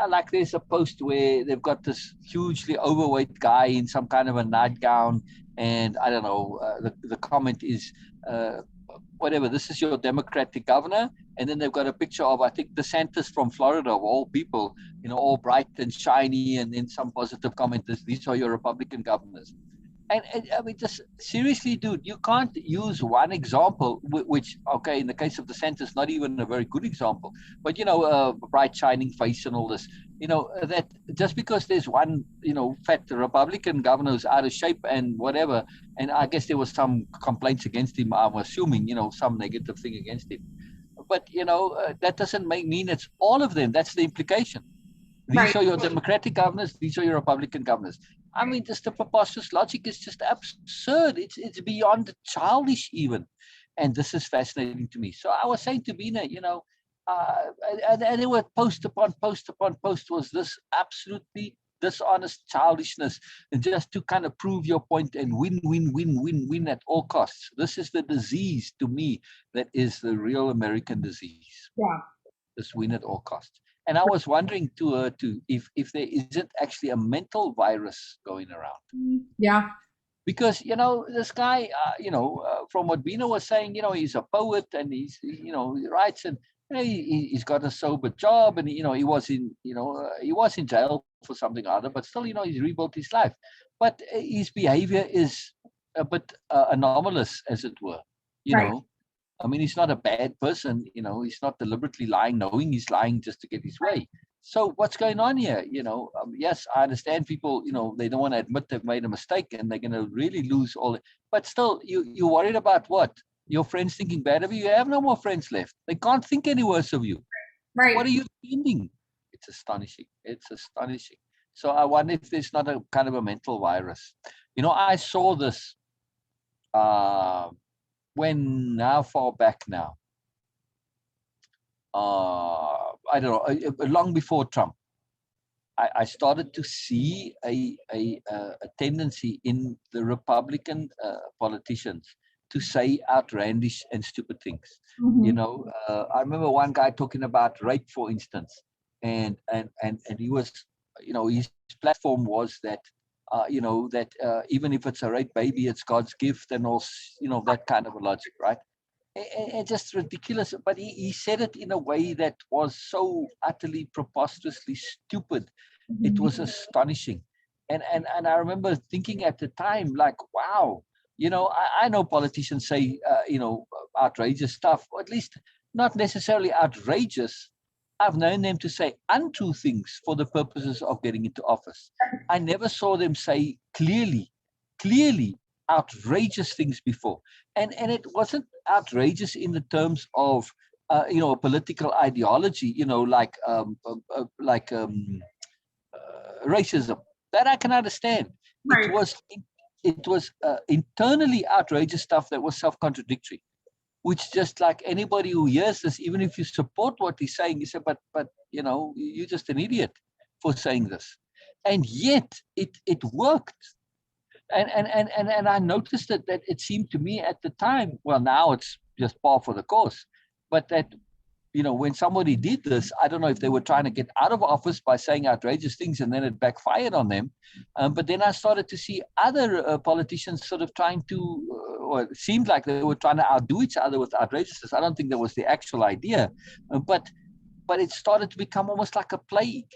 Like, there's a post where they've got this hugely overweight guy in some kind of a nightgown, and I don't know, the comment is, whatever, this is your Democratic governor, and then they've got a picture of, I think, DeSantis from Florida, of all people, you know, all bright and shiny, and then some positive comment, these are your Republican governors. And I mean, just seriously, dude, you can't use one example, which, okay, in the case of DeSantis, not even a very good example, but, you know, bright, shining face and all this, you know, that just because there's one, you know, fat Republican governor who's out of shape and whatever, and I guess there was some complaints against him, I'm assuming, you know, some negative thing against him. but that doesn't mean it's all of them. That's the implication. These are your Democratic governors. These are your Republican governors. I mean, just the preposterous logic is just absurd. It's beyond childish even, and this is fascinating to me. So I was saying to Bina, and there were post upon post upon post was this absolutely dishonest childishness, and just to kind of prove your point and win at all costs. This is the disease to me that is the real American disease. Yeah. This win at all costs. And I was wondering to if there isn't actually a mental virus going around. Yeah. Because this guy, from what Bina was saying, he's a poet and he writes, and he's got a sober job, and he was in jail for something or other, but still he's rebuilt his life. But his behavior is a bit anomalous, as it were. I mean, he's not a bad person. He's not deliberately lying, knowing he's lying just to get his way. So what's going on here? Yes, I understand people, they don't want to admit they've made a mistake and they're going to really lose all it. But still, you're worried about what? Your friends thinking bad of you? You have no more friends left. They can't think any worse of you. Right. What are you spending? It's astonishing. It's astonishing. So I wonder if there's not a kind of a mental virus. I saw this how far back now? I don't know, long before Trump. I started to see a tendency in the Republican politicians to say outlandish and stupid things. Mm-hmm. I remember one guy talking about rape, for instance, and he was, his platform was that, even if it's a rape baby, it's God's gift, and also, that kind of a logic, right? And just ridiculous. But he said it in a way that was so utterly preposterously stupid. Mm-hmm. It was astonishing. And I remember thinking at the time, like, wow, I know politicians say, outrageous stuff, or at least not necessarily outrageous. I've known them to say untrue things for the purposes of getting into office. I never saw them say clearly outrageous things before. And it wasn't outrageous in the terms of, a political ideology, like racism. That I can understand. Right. It was internally outrageous stuff that was self-contradictory, which just like anybody who hears this, even if you support what he's saying, you say, but you're just an idiot for saying this. And yet it worked. And I noticed that it seemed to me at the time, well, now it's just par for the course, but that, when somebody did this, I don't know if they were trying to get out of office by saying outrageous things and then it backfired on them. But then I started to see other politicians sort of trying to, or it seemed like they were trying to outdo each other with outrageousness. I don't think that was the actual idea, but it started to become almost like a plague.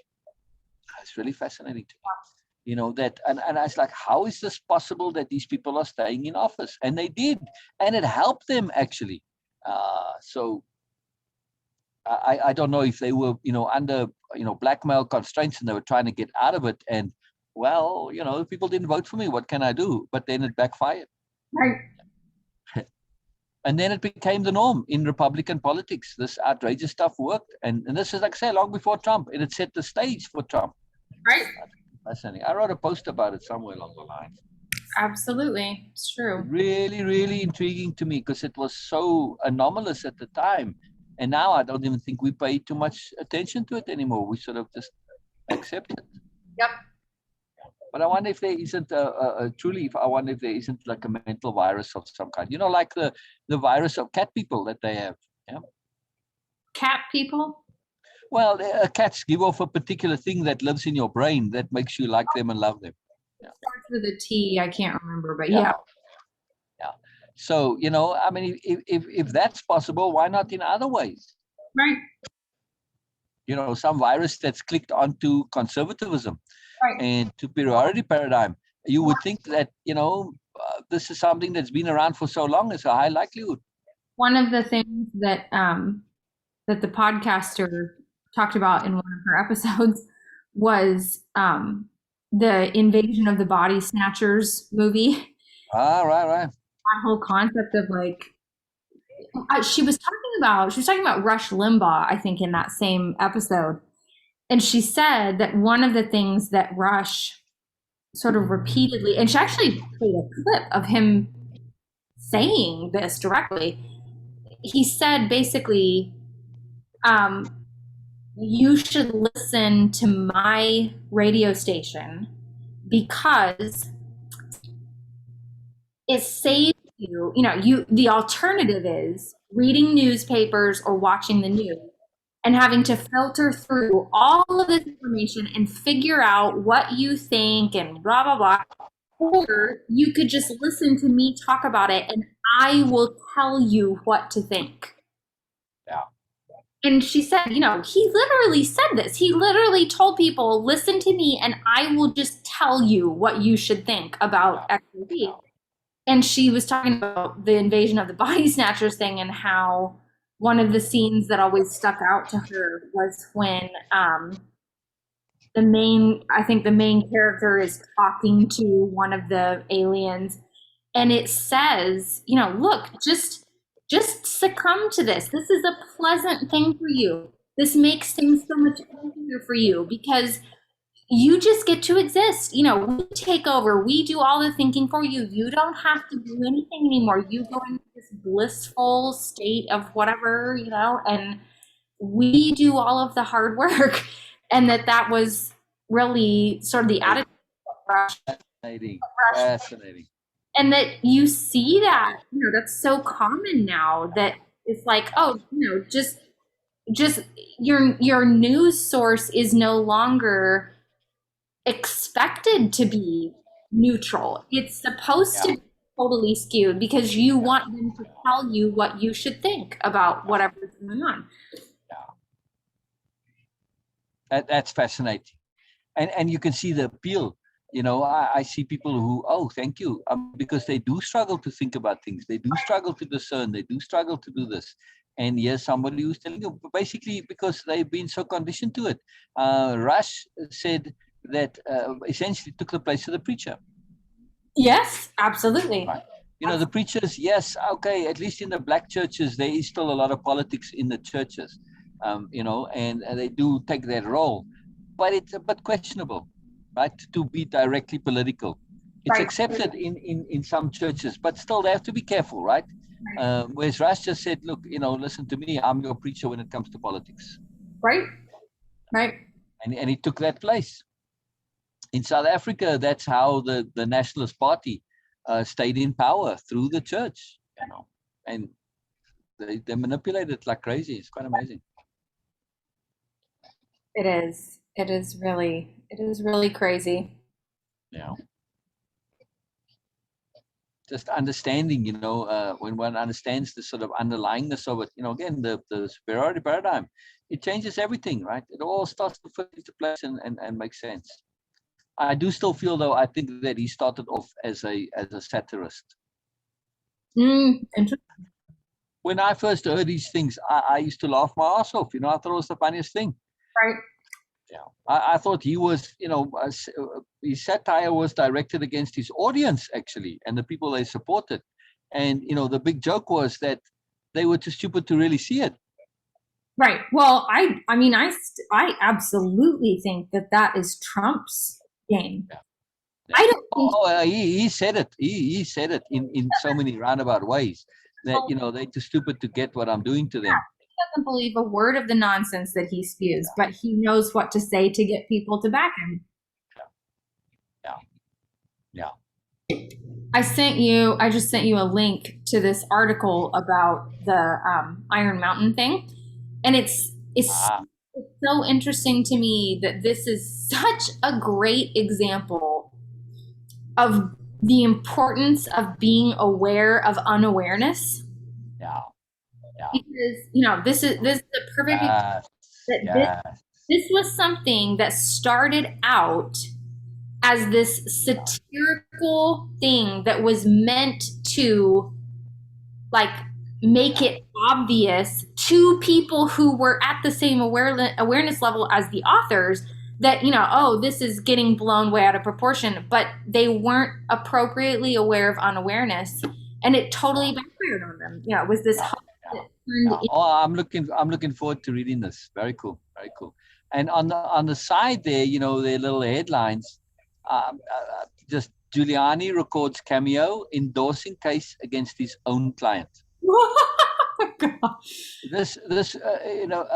It's really fascinating to me. That, and I was like, how is this possible that these people are staying in office? And they did, and it helped them actually. So I don't know if they were, under, blackmail constraints and they were trying to get out of it. And well, people didn't vote for me. What can I do? But then it backfired. Right. And then it became the norm in Republican politics. This outrageous stuff worked. And this is, like I say, long before Trump, and it set the stage for Trump. Right. Fascinating. I wrote a post about it somewhere along the line. Absolutely. It's true. Really, really intriguing to me because it was so anomalous at the time. And now I don't even think we pay too much attention to it anymore. We sort of just accept it. Yep. But I wonder if there isn't I wonder if there isn't like a mental virus of some kind. Like the virus of cat people that they have. Yeah. Cat people? Well, cats give off a particular thing that lives in your brain that makes you like them and love them. Yeah. It starts with a T. I can't remember, but yeah. So, I mean, if that's possible, why not in other ways? Right. Some virus that's clicked onto conservatism, right, and superiority paradigm. You would think that, this is something that's been around for so long. It's a high likelihood. One of the things that that the podcaster talked about in one of her episodes was the Invasion of the Body Snatchers movie. Ah, right. That whole concept of like, She was talking about Rush Limbaugh, I think, in that same episode. And she said that one of the things that Rush sort of repeatedly, and she actually played a clip of him saying this directly. He said basically, you should listen to my radio station because it saves you. The alternative is reading newspapers or watching the news and having to filter through all of this information and figure out what you think and blah, blah, blah. Or you could just listen to me talk about it and I will tell you what to think. Yeah. And she said, he literally said this. He literally told people, listen to me and I will just tell you what you should think about XYZ. And she was talking about the Invasion of the Body Snatchers thing and how one of the scenes that always stuck out to her was when the main character is talking to one of the aliens, and it says, look, just succumb to this. This is a pleasant thing for you. This makes things so much easier for you because you just get to exist. We take over. We do all the thinking for you. You don't have to do anything anymore. You go into this blissful state of whatever, and we do all of the hard work. And that was really sort of the attitude of Fascinating. And that you see that, that's so common now that it's like, oh, just your news source is no longer expected to be neutral. It's supposed to be totally skewed because you want them to tell you what you should think about whatever's going on. That's fascinating. And you can see the appeal. I see people who, oh, thank you, because they do struggle to think about things. They do struggle to discern. They do struggle to do this. And here's somebody who's telling you, basically because they've been so conditioned to it. Rush said that essentially took the place of the preacher. Yes, absolutely. Right. The preachers, yes, okay, at least in the black churches, there is still a lot of politics in the churches, and they do take that role. But it's a bit questionable, right, to be directly political. It's accepted in some churches, but still they have to be careful, right? Whereas Rush just said, look, listen to me, I'm your preacher when it comes to politics. Right. And he took that place. In South Africa, that's how the Nationalist Party stayed in power through the church, and they manipulate it like crazy. It's quite amazing. It is. It is really crazy. Yeah. Just understanding, when one understands the sort of underlyingness of it, again, the superiority paradigm, it changes everything, right? It all starts to fit into place and make sense. I do still feel, though, I think that he started off as a satirist. Interesting. When I first heard these things, I used to laugh my ass off. I thought it was the funniest thing. Right. Yeah. I thought he was, his satire was directed against his audience, actually, and the people they supported. And, the big joke was that they were too stupid to really see it. Right. Well, I absolutely think that is Trump's game. Yeah. I don't think he said it. He said it in so many roundabout ways that, they're too stupid to get what I'm doing to them. He doesn't believe a word of the nonsense that he spews, but he knows what to say to get people to back him. Yeah. I just sent you a link to this article about the Iron Mountain thing. And it's so interesting to me that this is such a great example of the importance of being aware of unawareness. Yeah. Because this is the perfect this was something that started out as this satirical thing that was meant to make it obvious to people who were at the same awareness level as the authors that, this is getting blown way out of proportion, but they weren't appropriately aware of unawareness, and it totally backfired on them. It was this Yeah. Oh, I'm looking forward to reading this. Very cool, very cool. And on the side there, you know, their little headlines, just Giuliani records cameo endorsing case against his own client. This you know,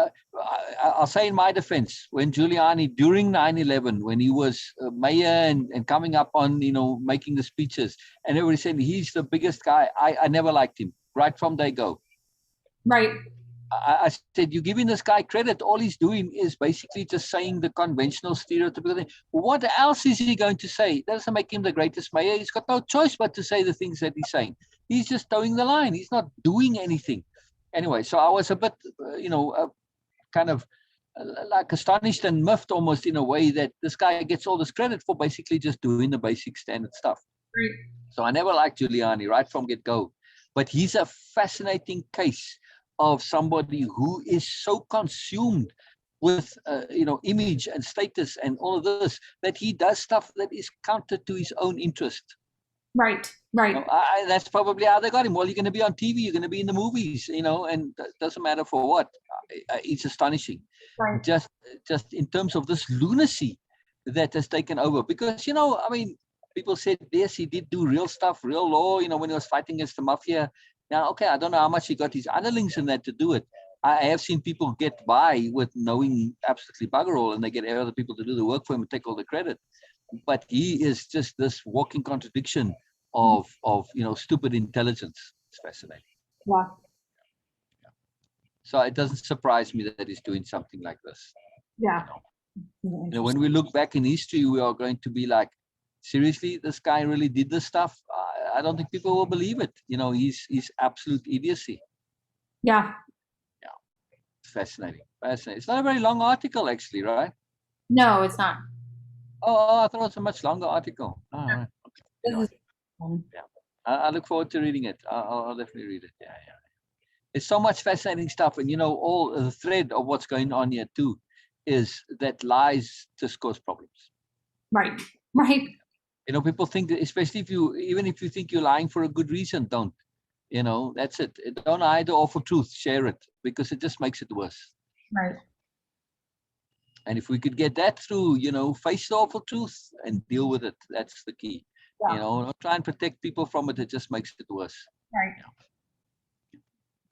I'll say in my defense, when Giuliani during 9/11, when he was mayor and coming up on, you know, making the speeches, and everybody said he's the biggest guy, I never liked him right from day go. Right. I said, you're giving this guy credit. All he's doing is basically just saying the conventional stereotypical thing. What else is he going to say? That doesn't make him the greatest mayor. He's got no choice but to say the things that he's saying. He's just towing the line. He's not doing anything. Anyway, so I was a bit, you know, kind of like astonished and miffed almost in a way that this guy gets all this credit for basically just doing the basic standard stuff. Right. So I never liked Giuliani right from get-go. But he's a fascinating case of somebody who is so consumed with, you know, image and status and all of this, that he does stuff that is counter to his own interest. Right, right. You know, that's probably how they got him. Well, you're going to be on TV, you're going to be in the movies, you know, and it doesn't matter for what. It's astonishing. Right. Just in terms of this lunacy that has taken over. Because, you know, I mean, people said, yes, he did do real stuff, real law, you know, when he was fighting against the mafia. Now, okay, I don't know how much he got his underlings in that to do it. I have seen people get by with knowing absolutely bugger all, and they get other people to do the work for him and take all the credit. But he is just this walking contradiction of you know, stupid intelligence. It's fascinating. Yeah. So it doesn't surprise me that he's doing something like this. Yeah. You know, when we look back in history, we are going to be like, seriously, this guy really did this stuff? I don't think people will believe it. You know, he's absolute idiocy. Yeah. Yeah. It's fascinating. Fascinating. It's not a very long article, actually, right? No, it's not. Oh, I thought it was a much longer article. Oh, Yeah. right. This Anyway, is yeah. I look forward to reading it. I'll definitely read it. Yeah, yeah. It's so much fascinating stuff. And, you know, all the thread of what's going on here, too, is that lies just cause problems. right. Right. You know, people think that, especially even if you think you're lying for a good reason, don't. You know, that's it. Don't hide the awful truth. Share it, because it just makes it worse. Right. And if we could get that through, you know, face the awful truth and deal with it, that's the key. Yeah. You know, not try and protect people from it. It just makes it worse. Right. Yeah.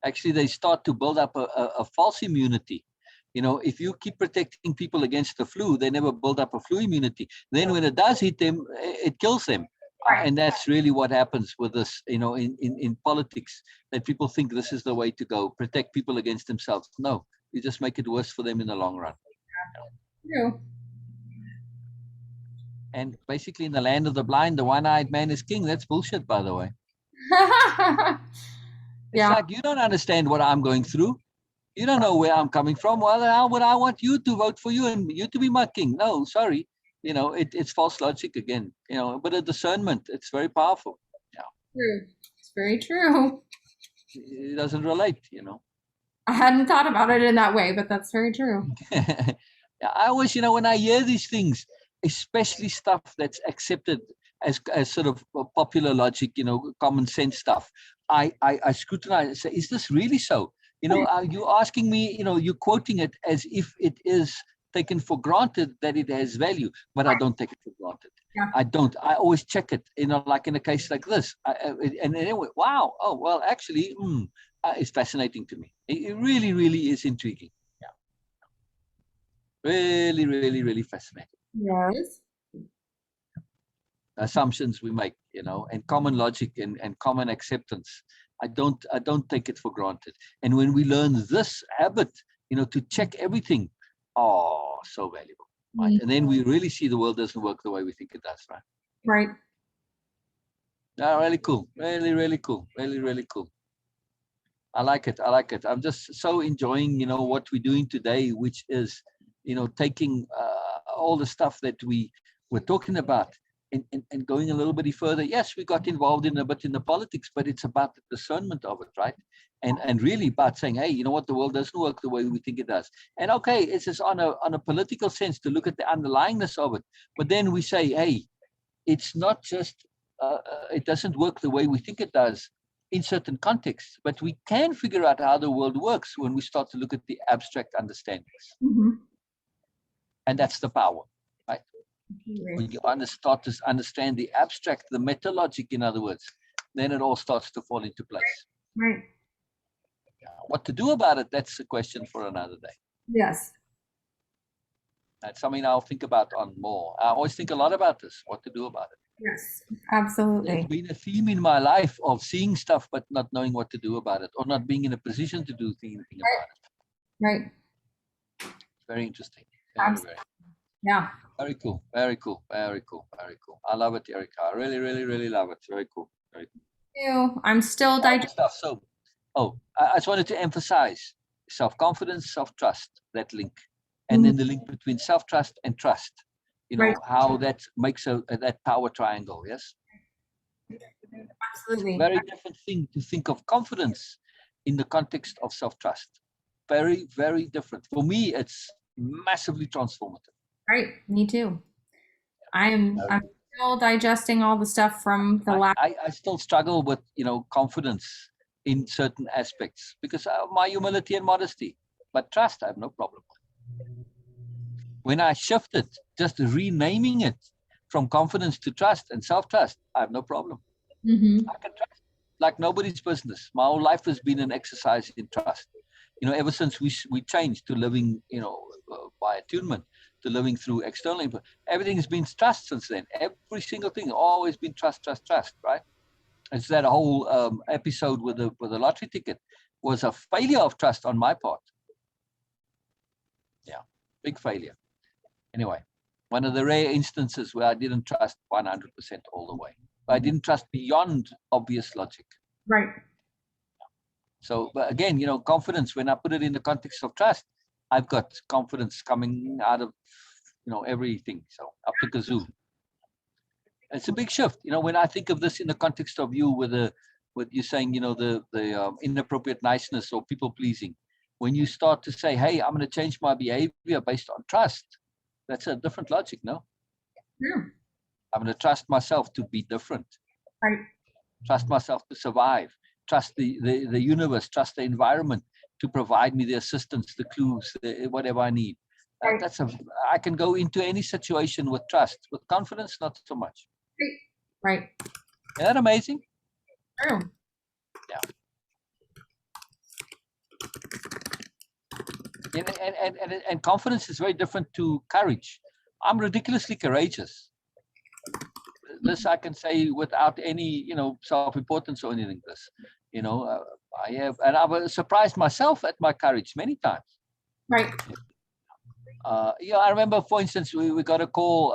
Actually, they start to build up a false immunity. You know, if you keep protecting people against the flu, they never build up a flu immunity. Then when it does hit them, it kills them. Right. And that's really what happens with this, you know, in politics, that people think this is the way to go, protect people against themselves. No, you just make it worse for them in the long run. True. And basically, in the land of the blind, the one-eyed man is king. That's bullshit, by the way. It's Yeah. like, you don't understand what I'm going through. You don't know where I'm coming from. Well, how would I want you to vote for you and you to be my king? No, sorry. You know, it's false logic again. You know, but a discernment, it's very powerful. Yeah. True. It's very true. It doesn't relate, you know. I hadn't thought about it in that way, but that's very true. I always, you know, when I hear these things, especially stuff that's accepted as sort of popular logic, you know, common sense stuff, I scrutinize and say, is this really so? You know, are you asking me, you know, you're quoting it as if it is taken for granted that it has value, but I don't take it for granted. Yeah. I don't. I always check it, you know, like in a case like this. And anyway, wow. Oh, well, actually, it's fascinating to me. It really, really is intriguing. Yeah. Really, really, really fascinating. Yes. Assumptions we make, you know, and common logic and common acceptance. I don't take it for granted. And when we learn this habit, you know, to check everything, oh, so valuable. Right. Mm-hmm. And then we really see the world doesn't work the way we think it does, right? Right. Oh, really cool. Really, really cool. Really, really cool. I like it. I like it. I'm just so enjoying, you know, what we're doing today, which is, you know, taking all the stuff that we were talking about and going a little bit further. Yes, we got involved in a bit in the politics, but it's about the discernment of it, right? And really about saying, hey, you know what, the world doesn't work the way we think it does. And okay, it's just on a political sense to look at the underlyingness of it. But then we say, hey, it's not just, it doesn't work the way we think it does. in certain contexts, but we can figure out how the world works when we start to look at the abstract understandings. And that's the power, right? When you start to understand the abstract, the meta logic, in other words, then it all starts to fall into place. Right. What to do about it, that's a question for another day. Yes. That's something I'll think about on more. I always think a lot about this, what to do about it. Yes, absolutely. There's been a theme in my life of seeing stuff but not knowing what to do about it, or not being in a position to do anything about it. Right. Very interesting. Yeah. Very cool. Very cool. Very cool. Very cool. I love it, Erica. I really, really, really love it. Very cool. Very cool. Thank you. I'm still digesting. So, I just wanted to emphasize self-confidence, self-trust, that link. And then the link between self-trust and trust. You know, how that makes that power triangle, yes? Absolutely. Very different thing to think of confidence in the context of self-trust. Very, very different. For me, it's massively transformative. Right. Me too. I'm still digesting all the stuff from the last. I still struggle with, confidence in certain aspects because of my humility and modesty. But trust, I have no problem with. When I shifted, just renaming it from confidence to trust and self-trust, I have no problem. I can trust like nobody's business. My whole life has been an exercise in trust. Ever since we changed to living, by attunement, to living through external input, everything has been trust since then. Every single thing, always been trust, right? It's that whole episode with the lottery ticket was a failure of trust on my part. Yeah, big failure. Anyway, one of the rare instances where I didn't trust 100% all the way. I didn't trust beyond obvious logic. Right. So, but again, confidence, when I put it in the context of trust, I've got confidence coming out of, everything. So up to kazoo. It's a big shift. When I think of this in the context of you with you saying, the inappropriate niceness or people pleasing, when you start to say, hey, I'm going to change my behavior based on trust, that's a different logic, no? Yeah. I'm going to trust myself to be different. Right. Trust myself to survive. Trust the universe. Trust the environment to provide me the assistance, the clues, whatever I need. Right. I can go into any situation with trust. With confidence, not so much. Right. Isn't that amazing? True. Yeah. And confidence is very different to courage. I'm ridiculously courageous. This I can say without any, self-importance or anything. I have, and I've surprised myself at my courage many times. Right. I remember, for instance, we got a call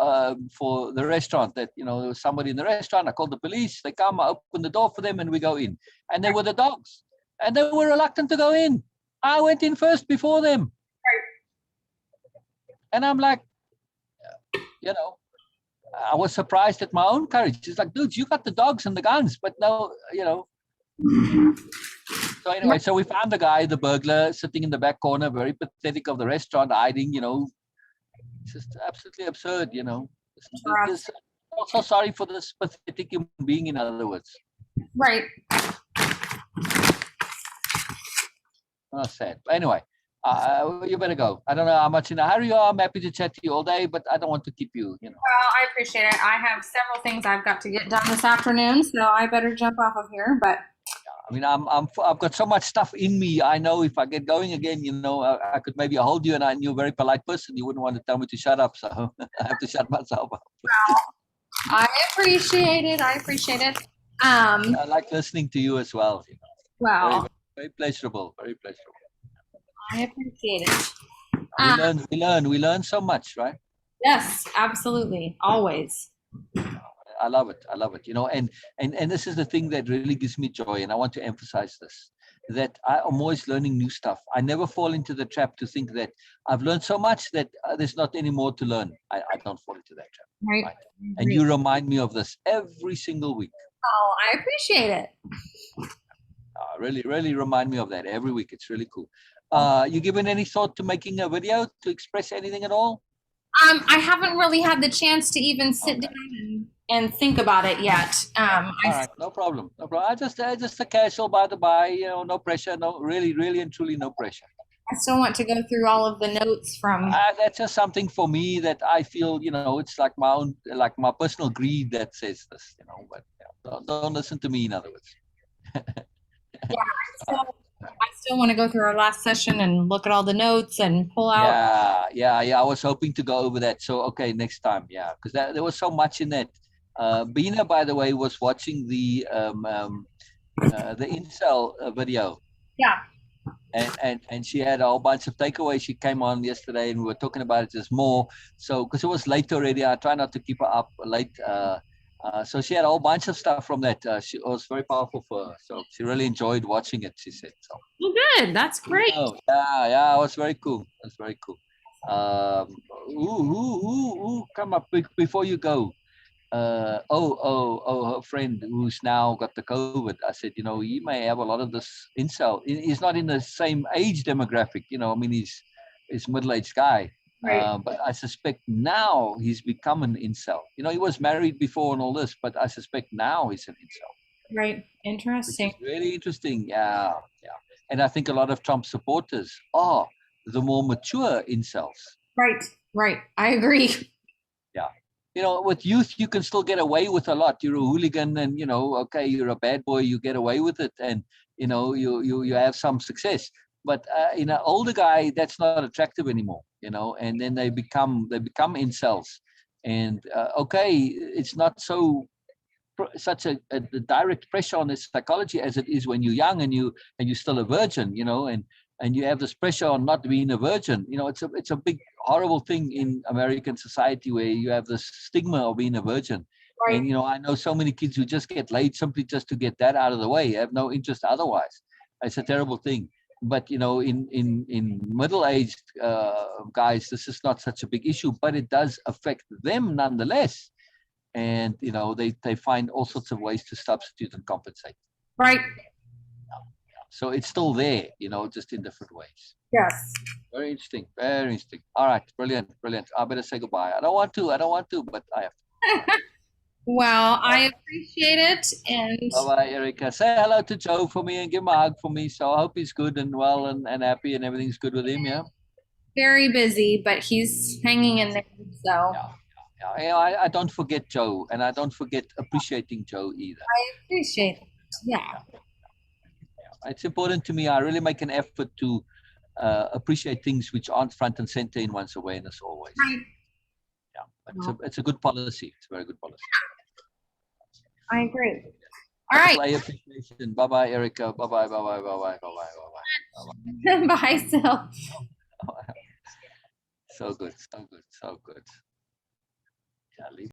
for the restaurant that, there was somebody in the restaurant. I called the police. They come, I open the door for them, and we go in. And there were the dogs, and they were reluctant to go in. I went in first before them. Right. And I'm like, I was surprised at my own courage. It's like, dudes, you got the dogs and the guns, but no, So anyway, so we found the guy, the burglar, sitting in the back corner, very pathetic of the restaurant, hiding, It's just absolutely absurd, I'm so sorry for this pathetic human being, in other words. Right. Oh, sad. But anyway, you better go. I don't know how much in a hurry you are. I'm happy to chat to you all day, but I don't want to keep you, Well, I appreciate it. I have several things I've got to get done this afternoon, so I better jump off of here. But I mean, I've got so much stuff in me. I know if I get going again, I could maybe hold you, and you're a very polite person. You wouldn't want to tell me to shut up, so I have to shut myself up. Well, I appreciate it. I like listening to you as well. Wow. Very, very pleasurable. Very pleasurable. I appreciate it. We learn so much, right? Yes, absolutely. Always. I love it. And this is the thing that really gives me joy. And I want to emphasize this, that I'm always learning new stuff. I never fall into the trap to think that I've learned so much that there's not any more to learn. I don't fall into that trap. Right. And you remind me of this every single week. Oh, I appreciate it. Really, really remind me of that every week. It's really cool. You given any thought to making a video to express anything at all? I haven't really had the chance to even sit down and think about it yet. All right, no problem, no problem. I just a casual by the by, no pressure, no, really and truly no pressure. I still want to go through all of the notes from. That's just something for me that I feel, it's like my own, like my personal greed that says this, but don't listen to me, in other words. Yeah, I still want to go through our last session and look at all the notes and pull out. Yeah. I was hoping to go over that. So, okay, next time. Yeah, because there was so much in that. Bina, by the way, was watching the incel video. Yeah. And she had a whole bunch of takeaways. She came on yesterday and we were talking about it just more. So, because it was late already, I try not to keep her up late. So she had a whole bunch of stuff from that. It was very powerful for her. So she really enjoyed watching it, she said. So. Well, good. That's great. Oh, yeah, it was very cool. It was very cool. Come up before you go. Her friend who's now got the COVID. I said, he may have a lot of this incel. He's not in the same age demographic, I mean, he's middle-aged guy. Right. But I suspect now he's become an incel. He was married before and all this, but I suspect now he's an incel. Right. Interesting. Which is really interesting. Yeah. And I think a lot of Trump supporters are the more mature incels. Right. I agree. Yeah. With youth, you can still get away with a lot. You're a hooligan and, okay, you're a bad boy, you get away with it. And, you have some success. But in an older guy, that's not attractive anymore, and then they become incels. And, okay, it's not such a direct pressure on his psychology as it is when you're young and you're still a virgin, and you have this pressure on not being a virgin. It's a big horrible thing in American society where you have this stigma of being a virgin. Right. And I know so many kids who just get laid simply just to get that out of the way, have no interest otherwise. It's a terrible thing. But in middle-aged guys, this is not such a big issue, but it does affect them nonetheless. And they find all sorts of ways to substitute and compensate. Right. So it's still there, just in different ways. Yes. Very interesting. All right, brilliant. I better say goodbye. I don't want to, but I have to. Well, I appreciate it. And bye, Erica. Say hello to Joe for me and give him a hug for me. So I hope he's good and well and happy and everything's good with him. Yeah. Very busy, but he's hanging in there. So. Yeah. I don't forget Joe, and I don't forget appreciating Joe either. I appreciate it. Yeah. It's important to me. I really make an effort to appreciate things which aren't front and center in one's awareness always. Right. Yeah, but it's a good policy. It's a very good policy. I agree. All right. Play appreciation. Bye, Erica. Bye. Bye, Sil. So good. Yeah, leave